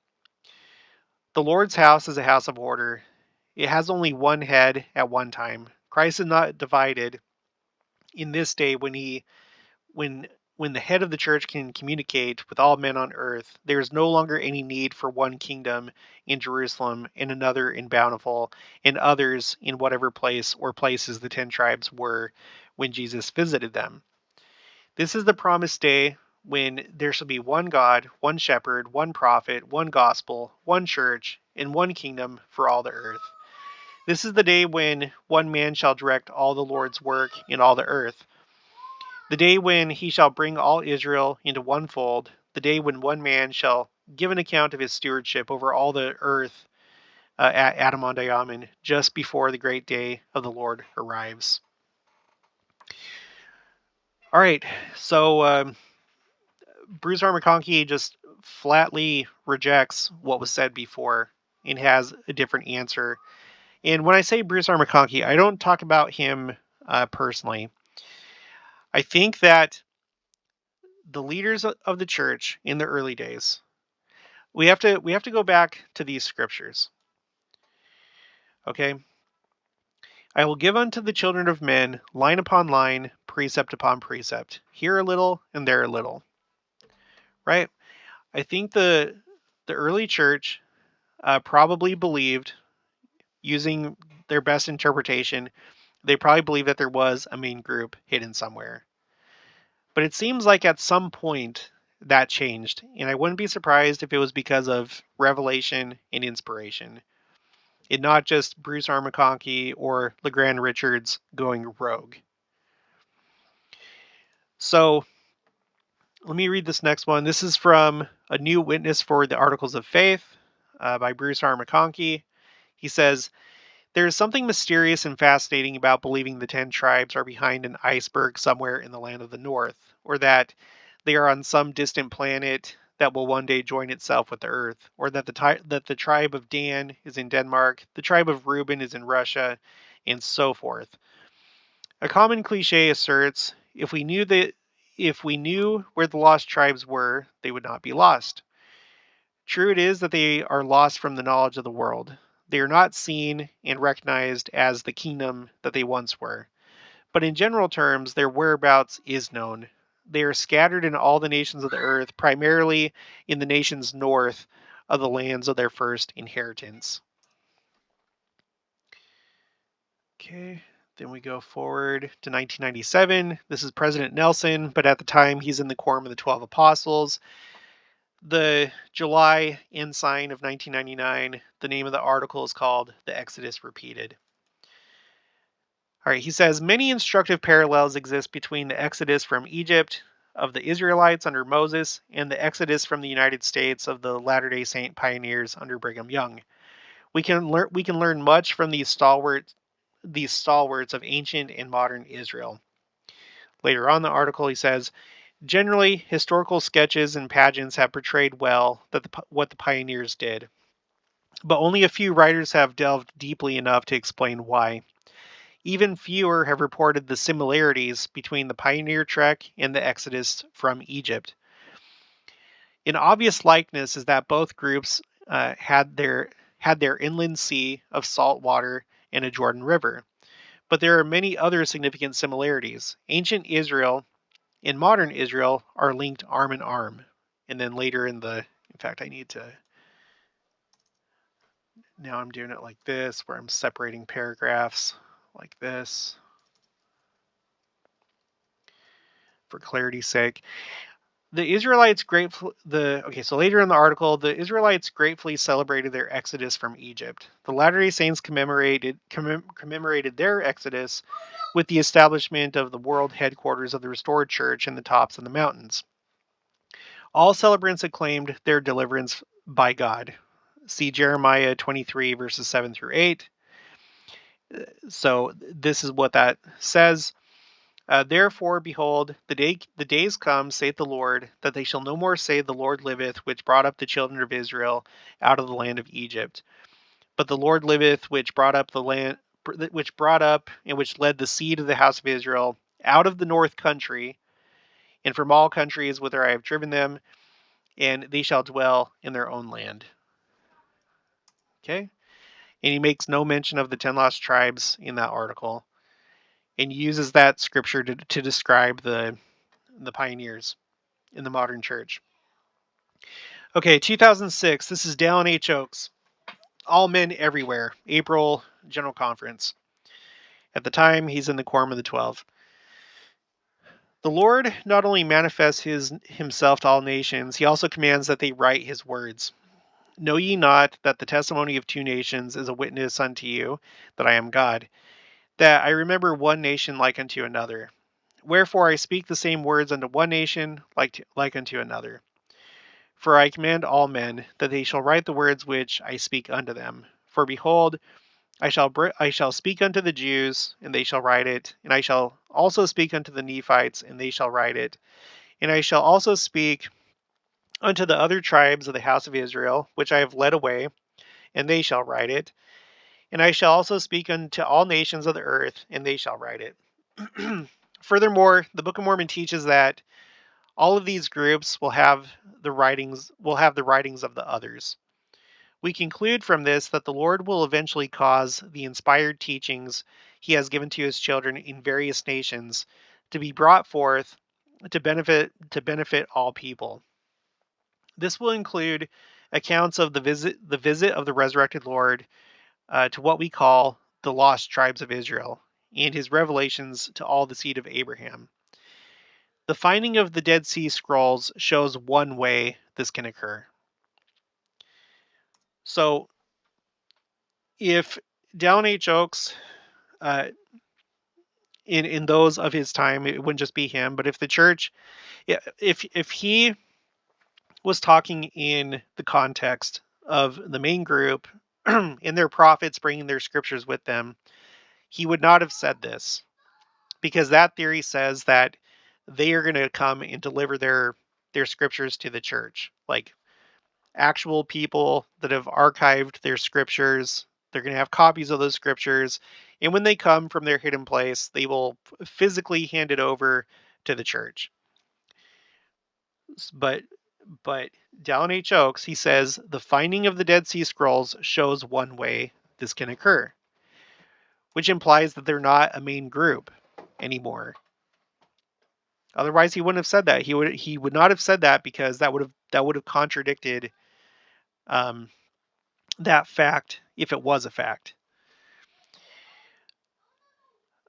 The Lord's house is a house of order. It has only one head at one time. Christ is not divided in this day when the head of the church can communicate with all men on earth. There is no longer any need for one kingdom in Jerusalem and another in Bountiful and others in whatever place or places the 10 tribes were when Jesus visited them. This is the promised day when there shall be one God, one shepherd, one prophet, one gospel, one church, and one kingdom for all the earth. This is the day when one man shall direct all the Lord's work in all the earth. The day when he shall bring all Israel into one fold. The day when one man shall give an account of his stewardship over all the earth at Adam-on-Diamond, just before the great day of the Lord arrives. All right, so Bruce R. McConkie just flatly rejects what was said before and has a different answer. And when I say Bruce R. McConkie, I don't talk about him personally. I think that the leaders of the church in the early days. We have to go back to these scriptures. Okay? I will give unto the children of men line upon line, precept upon precept, here a little and there a little. Right? I think the early church probably believed, using their best interpretation, they probably believed that there was a main group hidden somewhere. But it seems like at some point that changed, and I wouldn't be surprised if it was because of revelation and inspiration, and not just Bruce R. McConkie or LeGrand Richards going rogue. So let me read this next one. This is from A New Witness for the Articles of Faith by Bruce R. McConkie. He says, there is something mysterious and fascinating about believing the 10 tribes are behind an iceberg somewhere in the land of the north, or that they are on some distant planet that will one day join itself with the earth, or that the tribe of Dan is in Denmark, the tribe of Reuben is in Russia, and so forth. A common cliche asserts, if we knew where the lost tribes were, they would not be lost. True it is that they are lost from the knowledge of the world. They are not seen and recognized as the kingdom that they once were. But in general terms, their whereabouts is known. They are scattered in all the nations of the earth, primarily in the nations north of the lands of their first inheritance. Okay, then we go forward to 1997. This is President Nelson, but at the time he's in the Quorum of the 12 Apostles. The July Ensign of 1999, the name of the article is called The Exodus Repeated. All right, he says, many instructive parallels exist between the Exodus from Egypt of the Israelites under Moses and the Exodus from the United States of the Latter-day Saint pioneers under Brigham Young. We can learn much from these stalwarts of ancient and modern Israel. Later on in the article, he says, generally, historical sketches and pageants have portrayed well what the pioneers did, but only a few writers have delved deeply enough to explain why. Even fewer have reported the similarities between the pioneer trek and the exodus from Egypt. An obvious likeness is that both groups had their inland sea of salt water and a Jordan River. But there are many other significant similarities. Ancient Israel and modern Israel are linked arm in arm. And then later in fact, now I'm doing it like this, where I'm separating paragraphs like this for clarity's sake. So later in the article, the Israelites gratefully celebrated their exodus from Egypt. The Latter-day Saints commemorated their exodus with the establishment of the world headquarters of the restored church in the tops of the mountains. All celebrants acclaimed their deliverance by God. See Jeremiah 23, verses 7 through 8. So this is what that says. Therefore, behold, the days come, saith the Lord, that they shall no more say, the Lord liveth, which brought up the children of Israel out of the land of Egypt. But the Lord liveth, which brought up and which led the seed of the house of Israel out of the north country, and from all countries whither I have driven them, and they shall dwell in their own land. Okay? And he makes no mention of the 10 lost tribes in that article, and uses that scripture to describe the pioneers in the modern church. Okay, 2006. This is Dallin H. Oaks. All Men Everywhere. April General Conference. At the time, he's in the Quorum of the 12. The Lord not only manifests himself to all nations, he also commands that they write his words. Know ye not that the testimony of 2 nations is a witness unto you that I am God, that I remember one nation like unto another. Wherefore I speak the same words unto one nation like unto another. For I command all men that they shall write the words which I speak unto them. For behold, I shall speak unto the Jews, and they shall write it, and I shall also speak unto the Nephites, and they shall write it, and I shall also speak unto the other tribes of the house of Israel, which I have led away, and they shall write it, and I shall also speak unto all nations of the earth, and they shall write it. Furthermore, the Book of Mormon teaches that All of these groups will have the writings of the others. We conclude from this that the Lord will eventually cause the inspired teachings he has given to his children in various nations to be brought forth to benefit all people. This will include accounts of the visit of the resurrected Lord to what we call the lost tribes of Israel, and his revelations to all the seed of Abraham. The finding of the Dead Sea Scrolls shows one way this can occur. So, if Dallin H. Oaks, in those of his time, it wouldn't just be him, but if the church, if he was talking in the context of the main group and their prophets bringing their scriptures with them, he would not have said this, because that theory says that they are going to come and deliver their scriptures to the church, like actual people that have archived their scriptures. They're going to have copies of those scriptures, and when they come from their hidden place, they will physically hand it over to the church. But Dallin H. Oaks, he says, the finding of the Dead Sea Scrolls shows one way this can occur, which implies that they're not a main group anymore. Otherwise, he wouldn't have said that. He would not have said that, because that would have contradicted that fact if it was a fact.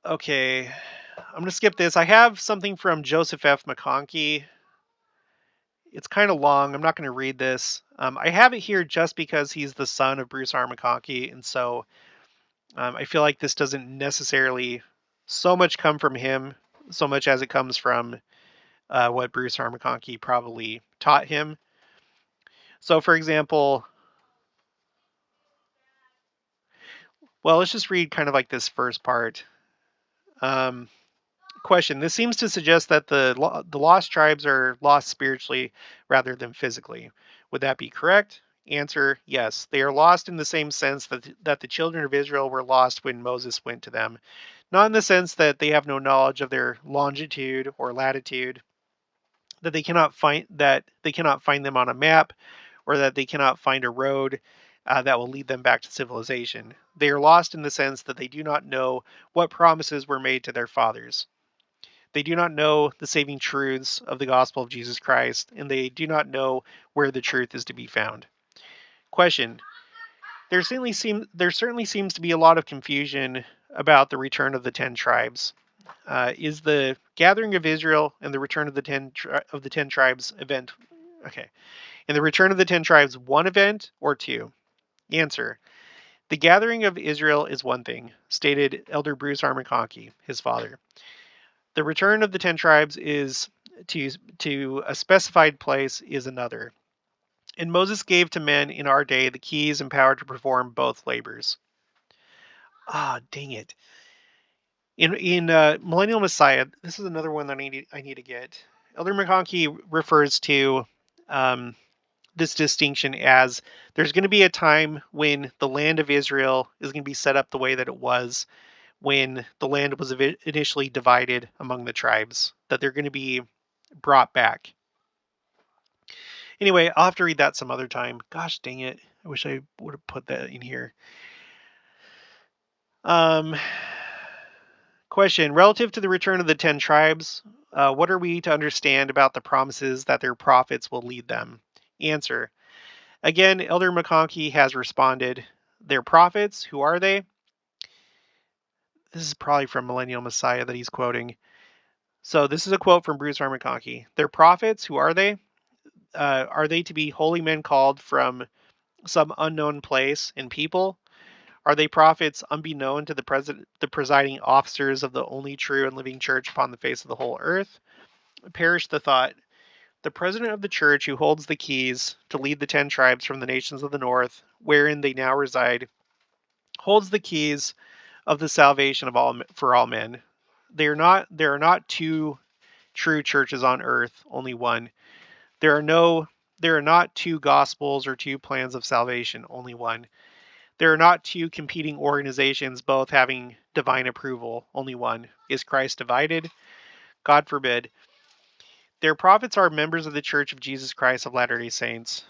Okay, I'm going to skip this. I have something from Joseph F. McConkie. It's kind of long. I'm not going to read this. I have it here just because he's the son of Bruce R. McConkie, and so I feel like this doesn't necessarily so much come from him, so much as it comes from what Bruce R. McConkie probably taught him. So, for example, well, let's just read kind of like this first part. Question. This seems to suggest that the lost tribes are lost spiritually rather than physically. Would that be correct? Answer, yes. They are lost in the same sense that the children of Israel were lost when Moses went to them. Not in the sense that they have no knowledge of their longitude or latitude, that they cannot find them on a map, or that they cannot find a road that will lead them back to civilization. They are lost in the sense that they do not know what promises were made to their fathers. They do not know the saving truths of the gospel of Jesus Christ, and they do not know where the truth is to be found. Question. There certainly seems to be a lot of confusion about the return of the 10 tribes. Is the gathering of Israel and the return of the 10 tribes event, okay, and the return of the 10 tribes one event or two? Answer. The gathering of Israel is one thing, stated Elder Bruce R. McConkie, his father. The return of the 10 tribes is to a specified place is another. And Moses gave to men in our day the keys and power to perform both labors. Ah, dang it. In Millennial Messiah, this is another one that I need to get. Elder McConkie refers to this distinction as there's going to be a time when the land of Israel is going to be set up the way that it was when the land was initially divided among the tribes, that they're going to be brought back. Anyway, I'll have to read that some other time. Gosh dang it. I wish I would have put that in here. Question. Relative to the return of the 10 tribes, what are we to understand about the promises that their prophets will lead them? Answer. Again, Elder McConkie has responded. Their prophets, who are they? This is probably from Millennial Messiah that he's quoting. So this is a quote from Bruce R. McConkie. Their prophets, who are they? Are they to be holy men called from some unknown place and people? Are they prophets unbeknown to the presiding officers of the only true and living church upon the face of the whole earth? Perish the thought. The president of the church, who holds the keys to lead the 10 tribes from the nations of the north, wherein they now reside, holds the keys of the salvation of all for all men. There are not two true churches on earth, only one. There are not two gospels or two plans of salvation, only one. There are not two competing organizations, both having divine approval, only one. Is Christ divided? God forbid. Their prophets are members of the Church of Jesus Christ of Latter-day Saints.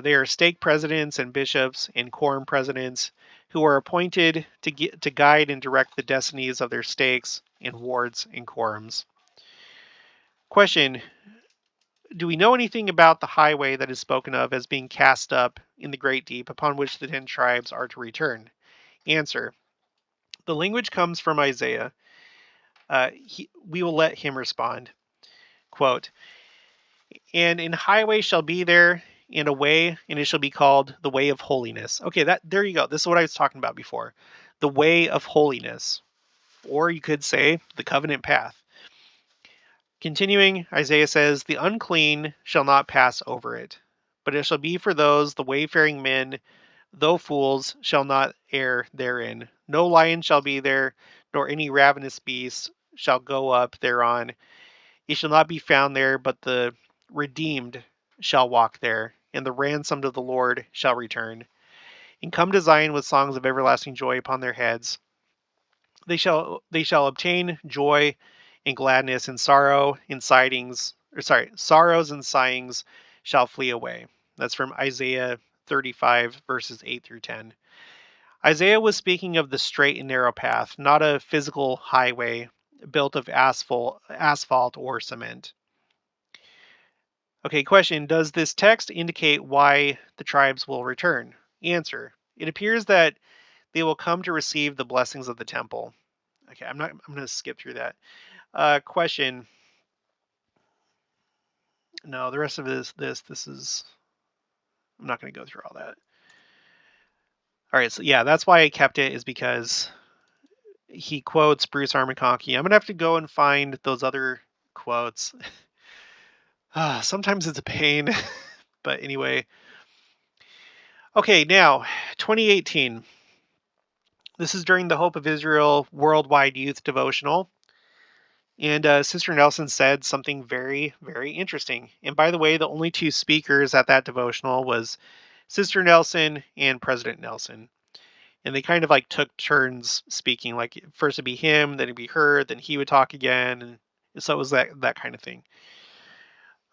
They are stake presidents and bishops and quorum presidents who are appointed to guide and direct the destinies of their stakes and wards and quorums. Question: do we know anything about the highway that is spoken of as being cast up in the great deep upon which the 10 tribes are to return? Answer: the language comes from Isaiah. We will let him respond. Quote, and an highway shall be there, and a way, and it shall be called the way of holiness. Okay, there you go. This is what I was talking about before. The way of holiness. Or you could say the covenant path. Continuing, Isaiah says, the unclean shall not pass over it, but it shall be for those, the wayfaring men, though fools, shall not err therein. No lion shall be there, nor any ravenous beast shall go up thereon. It shall not be found there, but the redeemed shall walk there, and the ransomed of the Lord shall return, and come to Zion with songs of everlasting joy upon their heads. They shall obtain joy and gladness, and sorrows and sighings shall flee away. That's from Isaiah 35, verses 8 through 10. Isaiah was speaking of the straight and narrow path, not a physical highway built of asphalt or cement. Okay, question. Does this text indicate why the tribes will return? Answer. It appears that they will come to receive the blessings of the temple. Okay, I'm going to skip through that. Question. No, the rest of this is, I'm not going to go through all that. All right, so yeah, that's why I kept it, is because he quotes Bruce R. McConkie. I'm going to have to go and find those other quotes. Sometimes it's a pain, but anyway. Okay, now, 2018. This is during the Hope of Israel Worldwide Youth Devotional. And Sister Nelson said something very, very interesting. And by the way, the only two speakers at that devotional was Sister Nelson and President Nelson. And they kind of like took turns speaking. Like first it'd be him, then it'd be her, then he would talk again. And so it was that kind of thing.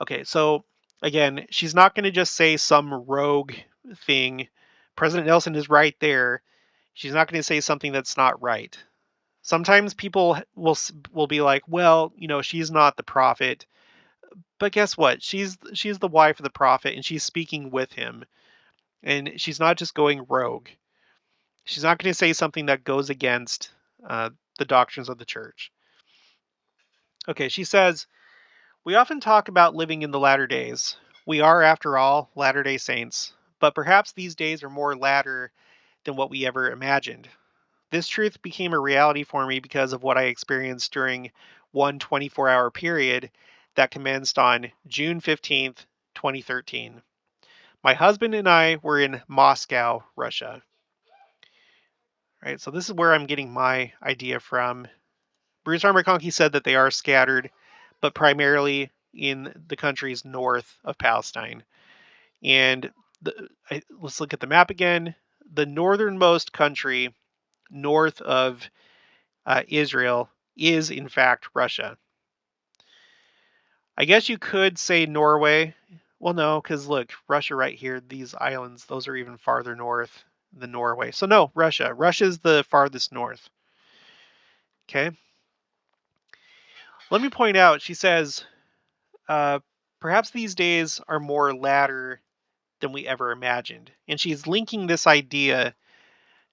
Okay, so again, she's not going to just say some rogue thing. President Nelson is right there. She's not going to say something that's not right. Sometimes people will be like, well, she's not the prophet. But guess what? She's the wife of the prophet, and she's speaking with him. And she's not just going rogue. She's not going to say something that goes against the doctrines of the church. Okay, she says, we often talk about living in the latter days. We are, after all, Latter-day Saints. But perhaps these days are more latter than what we ever imagined. This truth became a reality for me because of what I experienced during one 24-hour period that commenced on June 15th, 2013. My husband and I were in Moscow, Russia. Right, so this is where I'm getting my idea from. Bruce R. McConkie said that they are scattered, but primarily in the countries north of Palestine. And let's look at the map again. The northernmost country north of Israel is in fact Russia. I guess you could say Norway. Well, no, because look, Russia right here, these islands, those are even farther north than Norway. So no, Russia. Russia's the farthest north. Okay. Let me point out, she says, perhaps these days are more latter than we ever imagined. And she's linking this idea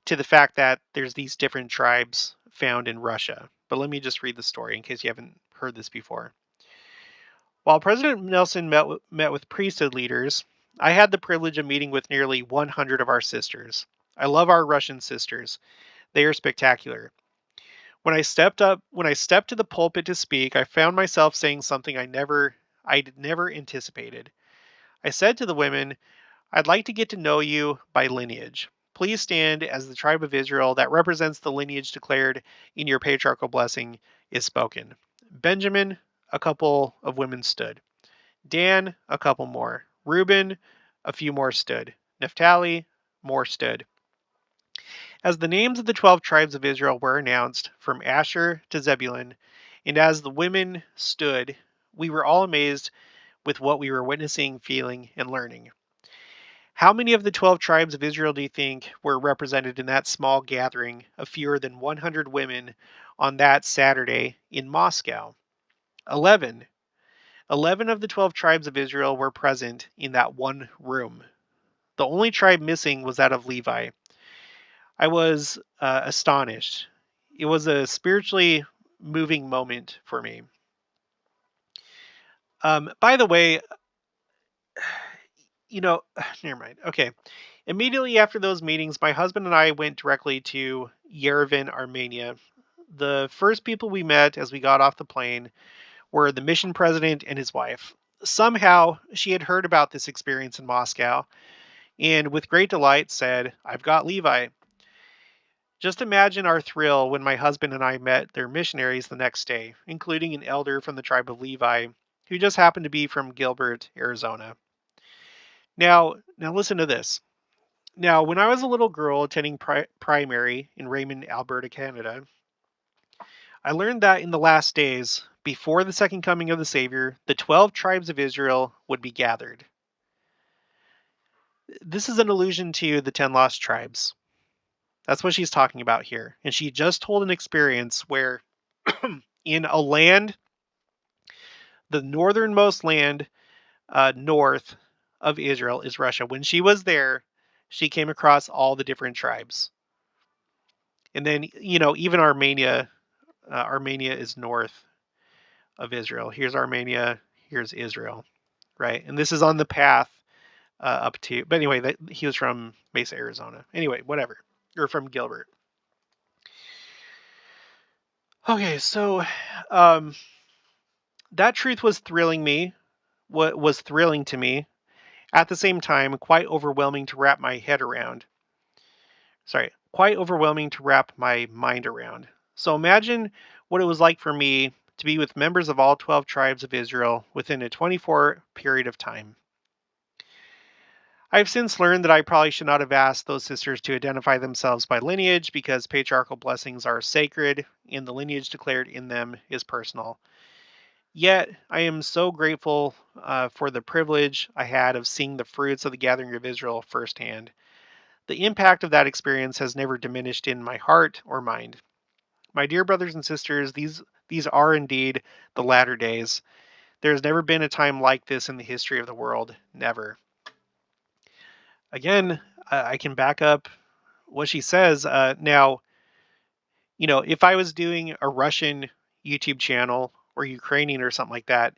to the fact that there's these different tribes found in Russia. But let me just read the story in case you haven't heard this before. While President Nelson met with priesthood leaders, I had the privilege of meeting with nearly 100 of our sisters. I love our Russian sisters. They are spectacular. When I stepped to the pulpit to speak, I found myself saying something I'd never anticipated. I said to the women, I'd like to get to know you by lineage. Please stand as the tribe of Israel that represents the lineage declared in your patriarchal blessing is spoken. Benjamin, a couple of women stood. Dan, a couple more. Reuben, a few more stood. Naphtali, more stood. As the names of the 12 tribes of Israel were announced, from Asher to Zebulun, and as the women stood, we were all amazed with what we were witnessing, feeling, and learning. How many of the 12 tribes of Israel do you think were represented in that small gathering of fewer than 100 women on that Saturday in Moscow? 11. 11 of the 12 tribes of Israel were present in that one room. The only tribe missing was that of Levi. I was astonished. It was a spiritually moving moment for me. By the way, never mind. Okay. Immediately after those meetings, my husband and I went directly to Yerevan, Armenia. The first people we met as we got off the plane were the mission president and his wife. Somehow, she had heard about this experience in Moscow and with great delight said, "I've got Levi." Just imagine our thrill when my husband and I met their missionaries the next day, including an elder from the tribe of Levi, who just happened to be from Gilbert, Arizona. Now listen to this. Now, when I was a little girl attending primary in Raymond, Alberta, Canada, I learned that in the last days, before the second coming of the Savior, the 12 tribes of Israel would be gathered. This is an allusion to the 10 lost tribes. That's what she's talking about here. And she just told an experience where in a land, the northernmost land north of Israel is Russia. When she was there, she came across all the different tribes. And then, even Armenia, Armenia is north of Israel. Here's Armenia, here's Israel, right? And this is on the path up to, but anyway, he was from Mesa, Arizona. Anyway, whatever. Or from Gilbert. Okay, so that truth was thrilling me. What was thrilling to me, at the same time, quite overwhelming to wrap my head around. Quite overwhelming to wrap my mind around. So imagine what it was like for me to be with members of all 12 tribes of Israel within a 24 period of time. I've since learned that I probably should not have asked those sisters to identify themselves by lineage because patriarchal blessings are sacred and the lineage declared in them is personal. Yet, I am so grateful for the privilege I had of seeing the fruits of the gathering of Israel firsthand. The impact of that experience has never diminished in my heart or mind. My dear brothers and sisters, these are indeed the latter days. There has never been a time like this in the history of the world. Never. Again, I can back up what she says. Now, if I was doing a Russian YouTube channel or Ukrainian or something like that,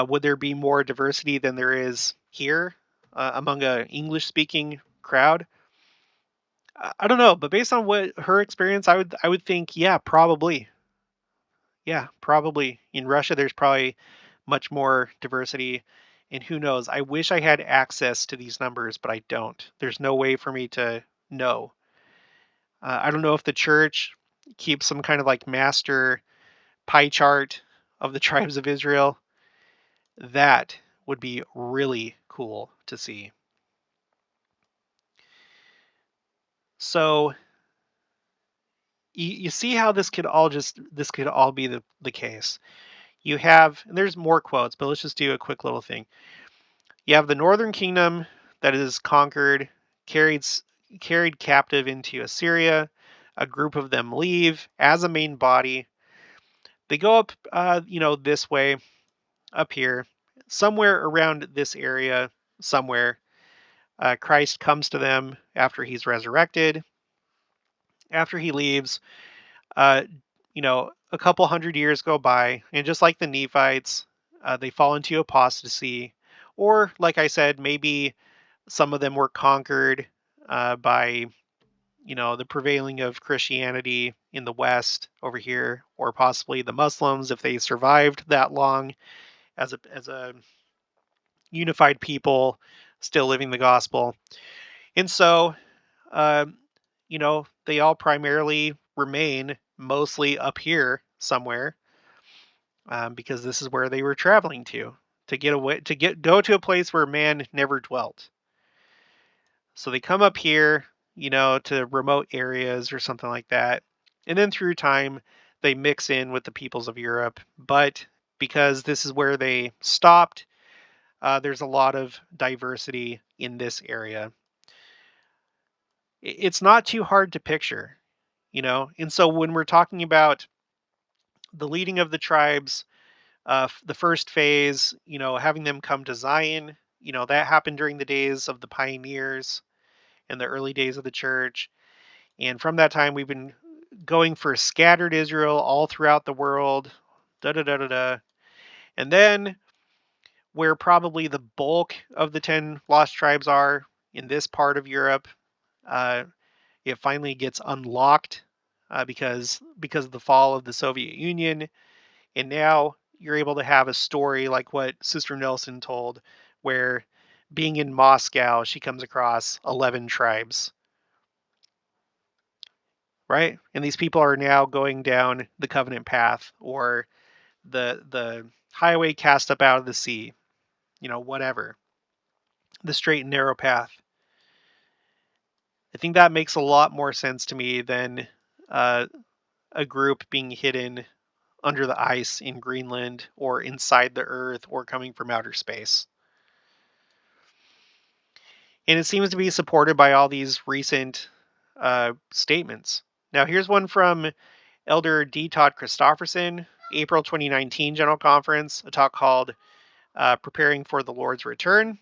would there be more diversity than there is here among a English-speaking crowd? I don't know, but based on what her experience, I would think, yeah, probably. Yeah, probably. In Russia, there's probably much more diversity. And who knows? I wish I had access to these numbers, but I don't. There's no way for me to know. I don't know if the church keeps some kind of like master pie chart of the tribes of Israel. That would be really cool to see. So you see how this could all be the case. You have, and there's more quotes, but let's just do a quick little thing. You have the northern kingdom that is conquered, carried captive into Assyria. A group of them leave as a main body. They go up, this way, up here, somewhere around this area, somewhere. Christ comes to them after he's resurrected. After he leaves, a couple hundred years go by, and just like the Nephites, they fall into apostasy. Or, like I said, maybe some of them were conquered by, the prevailing of Christianity in the West over here, or possibly the Muslims if they survived that long as a unified people still living the gospel. And so, they all primarily remain mostly up here somewhere because this is where they were traveling to get away, go to a place where man never dwelt. So they come up here, to remote areas or something like that. And then through time, they mix in with the peoples of Europe. But because this is where they stopped. There's a lot of diversity in this area. It's not too hard to picture, and so when we're talking about the leading of the tribes, the first phase, having them come to Zion, that happened during the days of the pioneers and the early days of the church. And from that time, we've been going for scattered Israel all throughout the world. Da da da da da. And then, where probably the bulk of the 10 lost tribes are in this part of Europe, uh, it finally gets unlocked because of the fall of the Soviet Union. And now you're able to have a story like what Sister Nelson told, where being in Moscow, she comes across 11 tribes, right? And these people are now going down the covenant path, or the highway cast up out of the sea, whatever, the straight and narrow path. I think that makes a lot more sense to me than a group being hidden under the ice in Greenland or inside the earth or coming from outer space. And it seems to be supported by all these recent statements. Now, here's one from Elder D. Todd Christofferson, April 2019 General Conference, a talk called Preparing for the Lord's Return.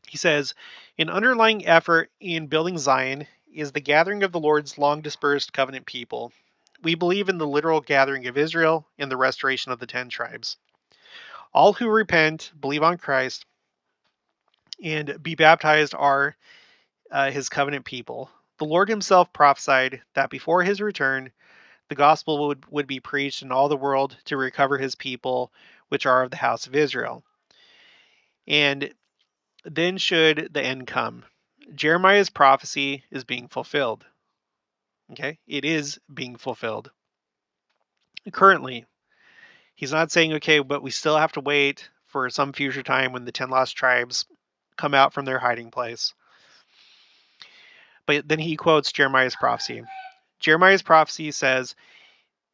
He says, an underlying effort in building Zion is the gathering of the Lord's long dispersed covenant people. We believe in the literal gathering of Israel and the restoration of the 10 tribes. All who repent, believe on Christ, and be baptized are his covenant people. The Lord himself prophesied that before his return, the gospel would be preached in all the world to recover his people, which are of the house of Israel. And then should the end come. Jeremiah's prophecy is being fulfilled. Okay? It is being fulfilled. Currently, he's not saying, okay, but we still have to wait for some future time when the 10 lost tribes come out from their hiding place. But then he quotes Jeremiah's prophecy. Jeremiah's prophecy says,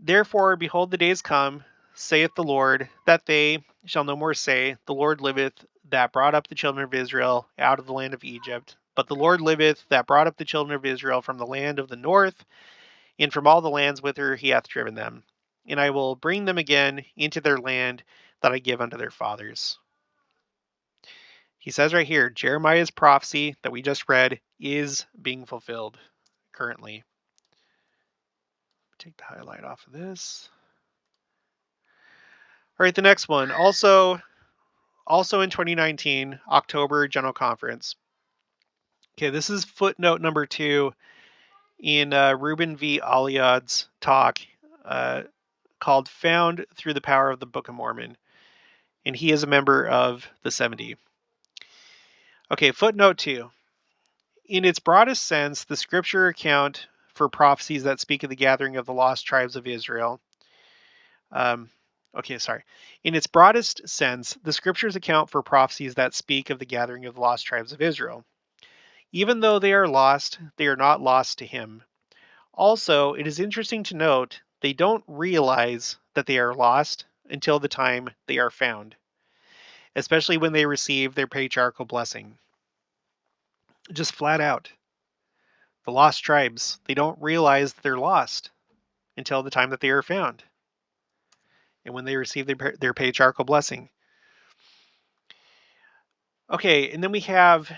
therefore, behold, the days come, saith the Lord, that they shall no more say, the Lord liveth, that brought up the children of Israel out of the land of Egypt. But the Lord liveth, that brought up the children of Israel from the land of the north, and from all the lands whither he hath driven them. And I will bring them again into their land that I give unto their fathers. He says right here, Jeremiah's prophecy that we just read is being fulfilled currently. Take the highlight off of this. All right, the next one. Also in 2019, October General Conference. Okay, this is footnote number 2 in Reuben V. Aliad's talk called Found Through the Power of the Book of Mormon. And he is a member of the 70. Okay, footnote 2. In its broadest sense, the scripture account for prophecies that speak of the gathering of the lost tribes of Israel. In its broadest sense, the scriptures account for prophecies that speak of the gathering of the lost tribes of Israel. Even though they are lost, they are not lost to him. Also, it is interesting to note they don't realize that they are lost until the time they are found, especially when they receive their patriarchal blessing. Just flat out. The lost tribes, they don't realize that they're lost until the time that they are found, and when they receive their patriarchal blessing. Okay, and then we have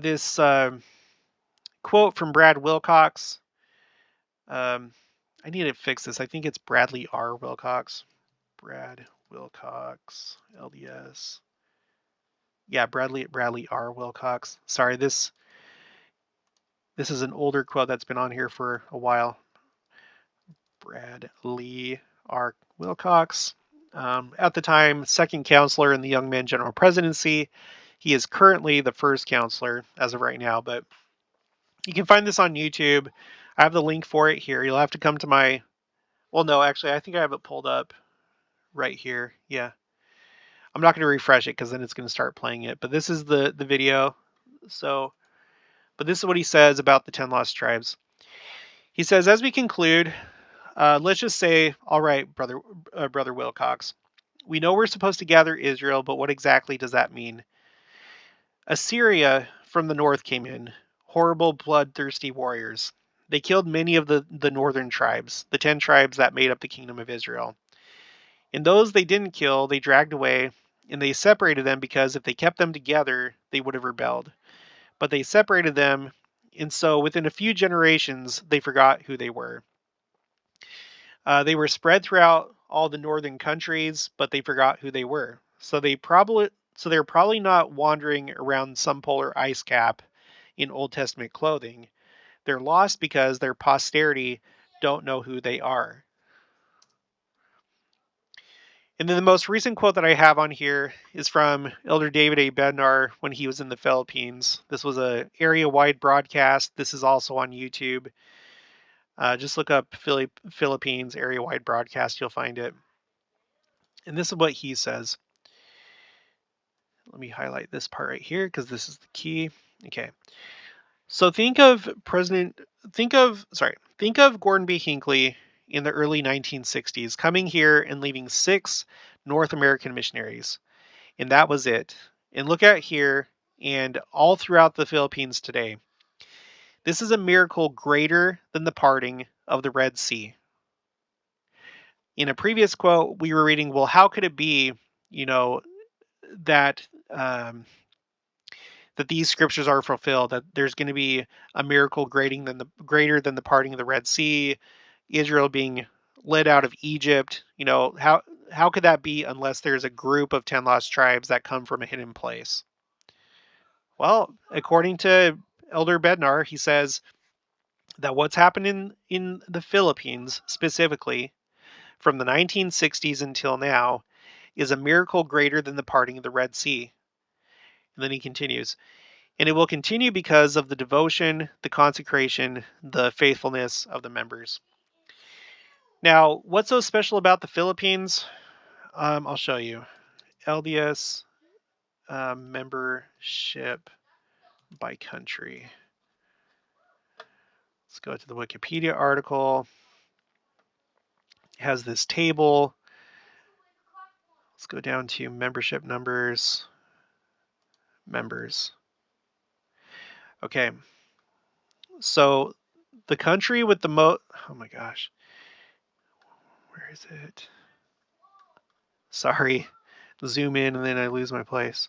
this quote from Brad Wilcox. I need to fix this. I think it's Bradley R. Wilcox. Brad Wilcox, LDS. Yeah, Bradley R. Wilcox. Sorry, this is an older quote that's been on here for a while. Bradley R. Wilcox. At the time, second counselor in the Young Men General Presidency. He is currently the first counselor as of right now, but you can find this on YouTube. I have the link for it here. You'll have to come to my... Well, no, actually, I think I have it pulled up right here. Yeah. I'm not going to refresh it because then it's going to start playing it. But this is the video. But this is what he says about the 10 lost tribes. He says, as we conclude, let's just say, all right, brother Wilcox, We know we're supposed to gather Israel, but what exactly does that mean? Assyria from the north came in, horrible, bloodthirsty warriors. They killed many of the northern tribes, the 10 tribes that made up the kingdom of Israel. And those they didn't kill, they dragged away, and they separated them because if they kept them together, they would have rebelled. But they separated them, and so within a few generations, they forgot who they were. They were spread throughout all the northern countries, but they forgot who they were. So they're probably not wandering around some polar ice cap in Old Testament clothing. They're lost because their posterity don't know who they are. And then the most recent quote that I have on here is from Elder David A. Bednar when he was in the Philippines. This was a area-wide broadcast. This is also on YouTube. Just look up Philippines area-wide broadcast. You'll find it. And this is what he says. Let me highlight this part right here because this is the key. Okay. So think of Gordon B. Hinckley in the early 1960s coming here and leaving 6 North American missionaries. And that was it. And look at here and all throughout the Philippines today. This is a miracle greater than the parting of the Red Sea. In a previous quote, we were reading, well, how could it be, that that these scriptures are fulfilled, that there's going to be a miracle greater than the parting of the Red Sea, Israel being led out of Egypt. How could that be unless there's a group of 10 lost tribes that come from a hidden place? Well, according to Elder Bednar, he says that what's happened in the Philippines specifically from the 1960s until now is a miracle greater than the parting of the Red Sea. And then he continues, and it will continue because of the devotion, the consecration, the faithfulness of the members. Now, what's so special about the Philippines? I'll show you. LDS membership by country. Let's go to the Wikipedia article. It has this table. Let's go down to membership numbers. Members. Okay. So the country with the most, oh my gosh. Where is it? Sorry. Zoom in and then I lose my place.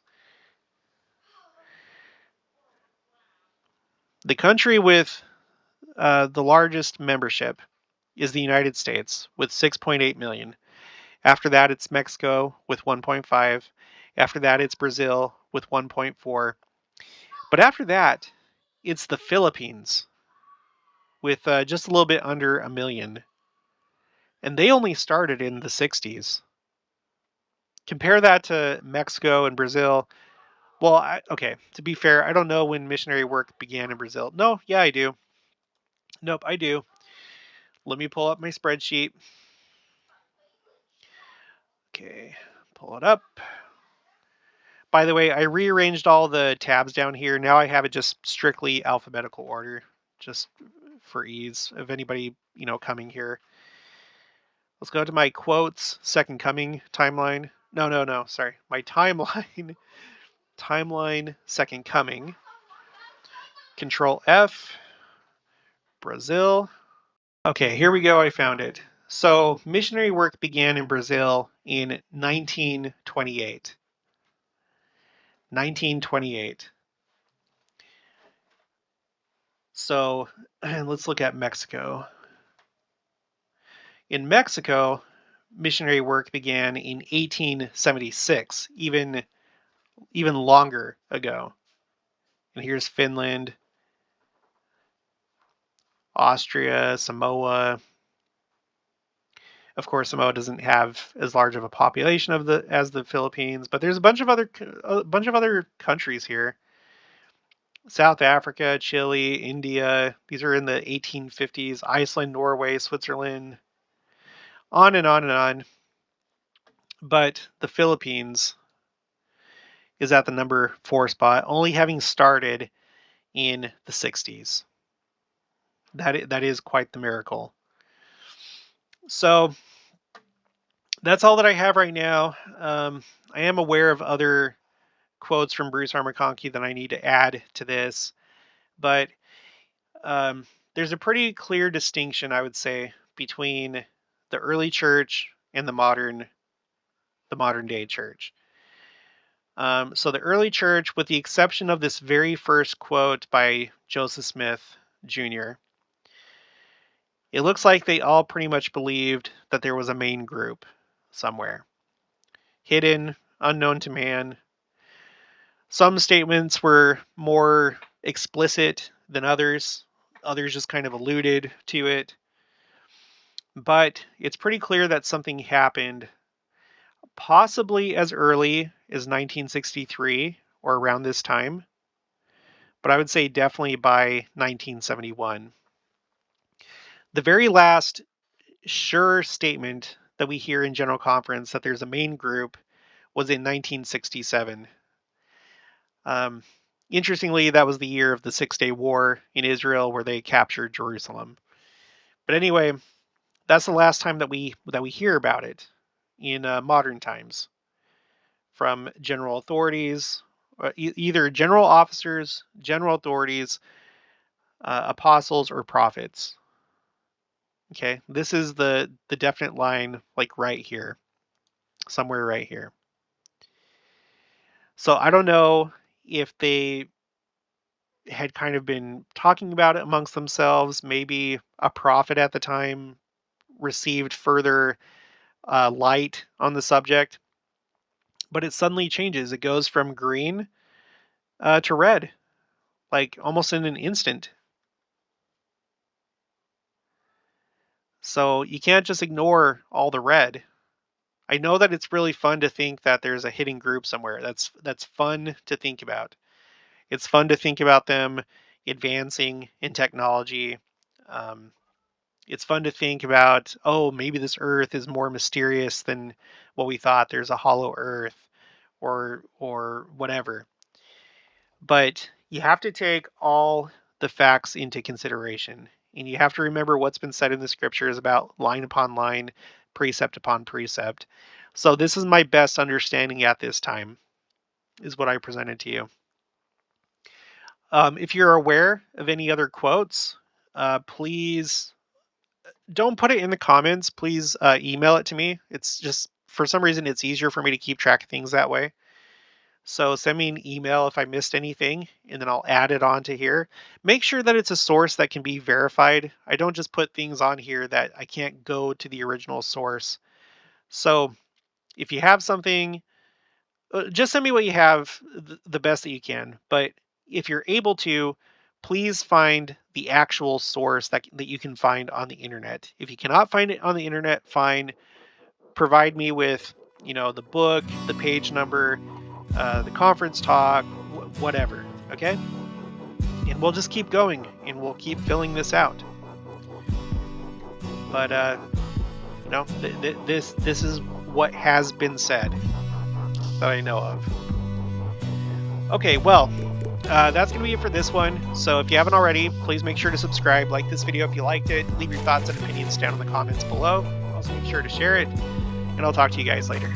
The country with the largest membership is the United States with 6.8 million. After that, it's Mexico with 1.5. After that, it's Brazil with 1.4. But after that, it's the Philippines with just a little bit under a million. And they only started in the 60s. Compare that to Mexico and Brazil. Well, okay, to be fair, I don't know when missionary work began in Brazil. No, yeah, I do. Nope, I do. Let me pull up my spreadsheet. Okay, pull it up. By the way, I rearranged all the tabs down here. Now I have it just strictly alphabetical order, just for ease of anybody, coming here. Let's go to my quotes, second coming timeline. No, sorry. My timeline, second coming. Control F, Brazil. Okay, here we go. I found it. So missionary work began in Brazil in 1928. 1928. So let's look at Mexico. In Mexico, missionary work began in 1876, even longer ago. And here's Finland, Austria, Samoa. Of course, Samoa doesn't have as large of a population as the Philippines, but there's a bunch of other countries here. South Africa, Chile, India. These are in the 1850s. Iceland, Norway, Switzerland. On and on and on. But the Philippines is at the number 4 spot, only having started in the 60s. That is quite the miracle. So That's all that I have right now. I am aware of other quotes from Bruce R. McConkie that I need to add to this, but there's a pretty clear distinction, I would say, between the early church and the modern day church. So the early church, with the exception of this very first quote by Joseph Smith Jr., it looks like they all pretty much believed that there was a main group somewhere, hidden, unknown to man. Some statements were more explicit than others. Others just kind of alluded to it. But it's pretty clear that something happened, possibly as early as 1963 or around this time. But I would say definitely by 1971. The very last sure statement that we hear in General Conference that there's a main group was in 1967. Interestingly, that was the year of the 6-Day War in Israel, where they captured Jerusalem. But anyway, that's the last time that we hear about it in modern times from general authorities, either general officers, general authorities, apostles, or prophets. Okay, this is the definite line, like right here, somewhere right here. So I don't know if they had kind of been talking about it amongst themselves. Maybe a prophet at the time received further light on the subject, but it suddenly changes. It goes from green to red, like almost in an instant. So you can't just ignore all the red. I know that it's really fun to think that there's a hidden group somewhere. That's fun to think about. It's fun to think about them advancing in technology. It's fun to think about, oh, maybe this Earth is more mysterious than what we thought. There's a hollow Earth, or whatever. But you have to take all the facts into consideration, and you have to remember what's been said in the scriptures about line upon line, precept upon precept. So this is my best understanding at this time, is what I presented to you. If you're aware of any other quotes, please don't put it in the comments. Please email it to me. It's just, for some reason, it's easier for me to keep track of things that way. So send me an email if I missed anything, and then I'll add it onto here. Make sure that it's a source that can be verified. I don't just put things on here that I can't go to the original source. So if you have something, just send me what you have, the best that you can. But if you're able to, please find the actual source that you can find on the internet. If you cannot find it on the internet, fine. Provide me with, the book, the page number, the conference talk, whatever. Okay? And we'll just keep going, and we'll keep filling this out. But this is what has been said that I know of. Okay, well, that's going to be it for this one. So if you haven't already, please make sure to subscribe, like this video if you liked it, leave your thoughts and opinions down in the comments below. Also make sure to share it, and I'll talk to you guys later.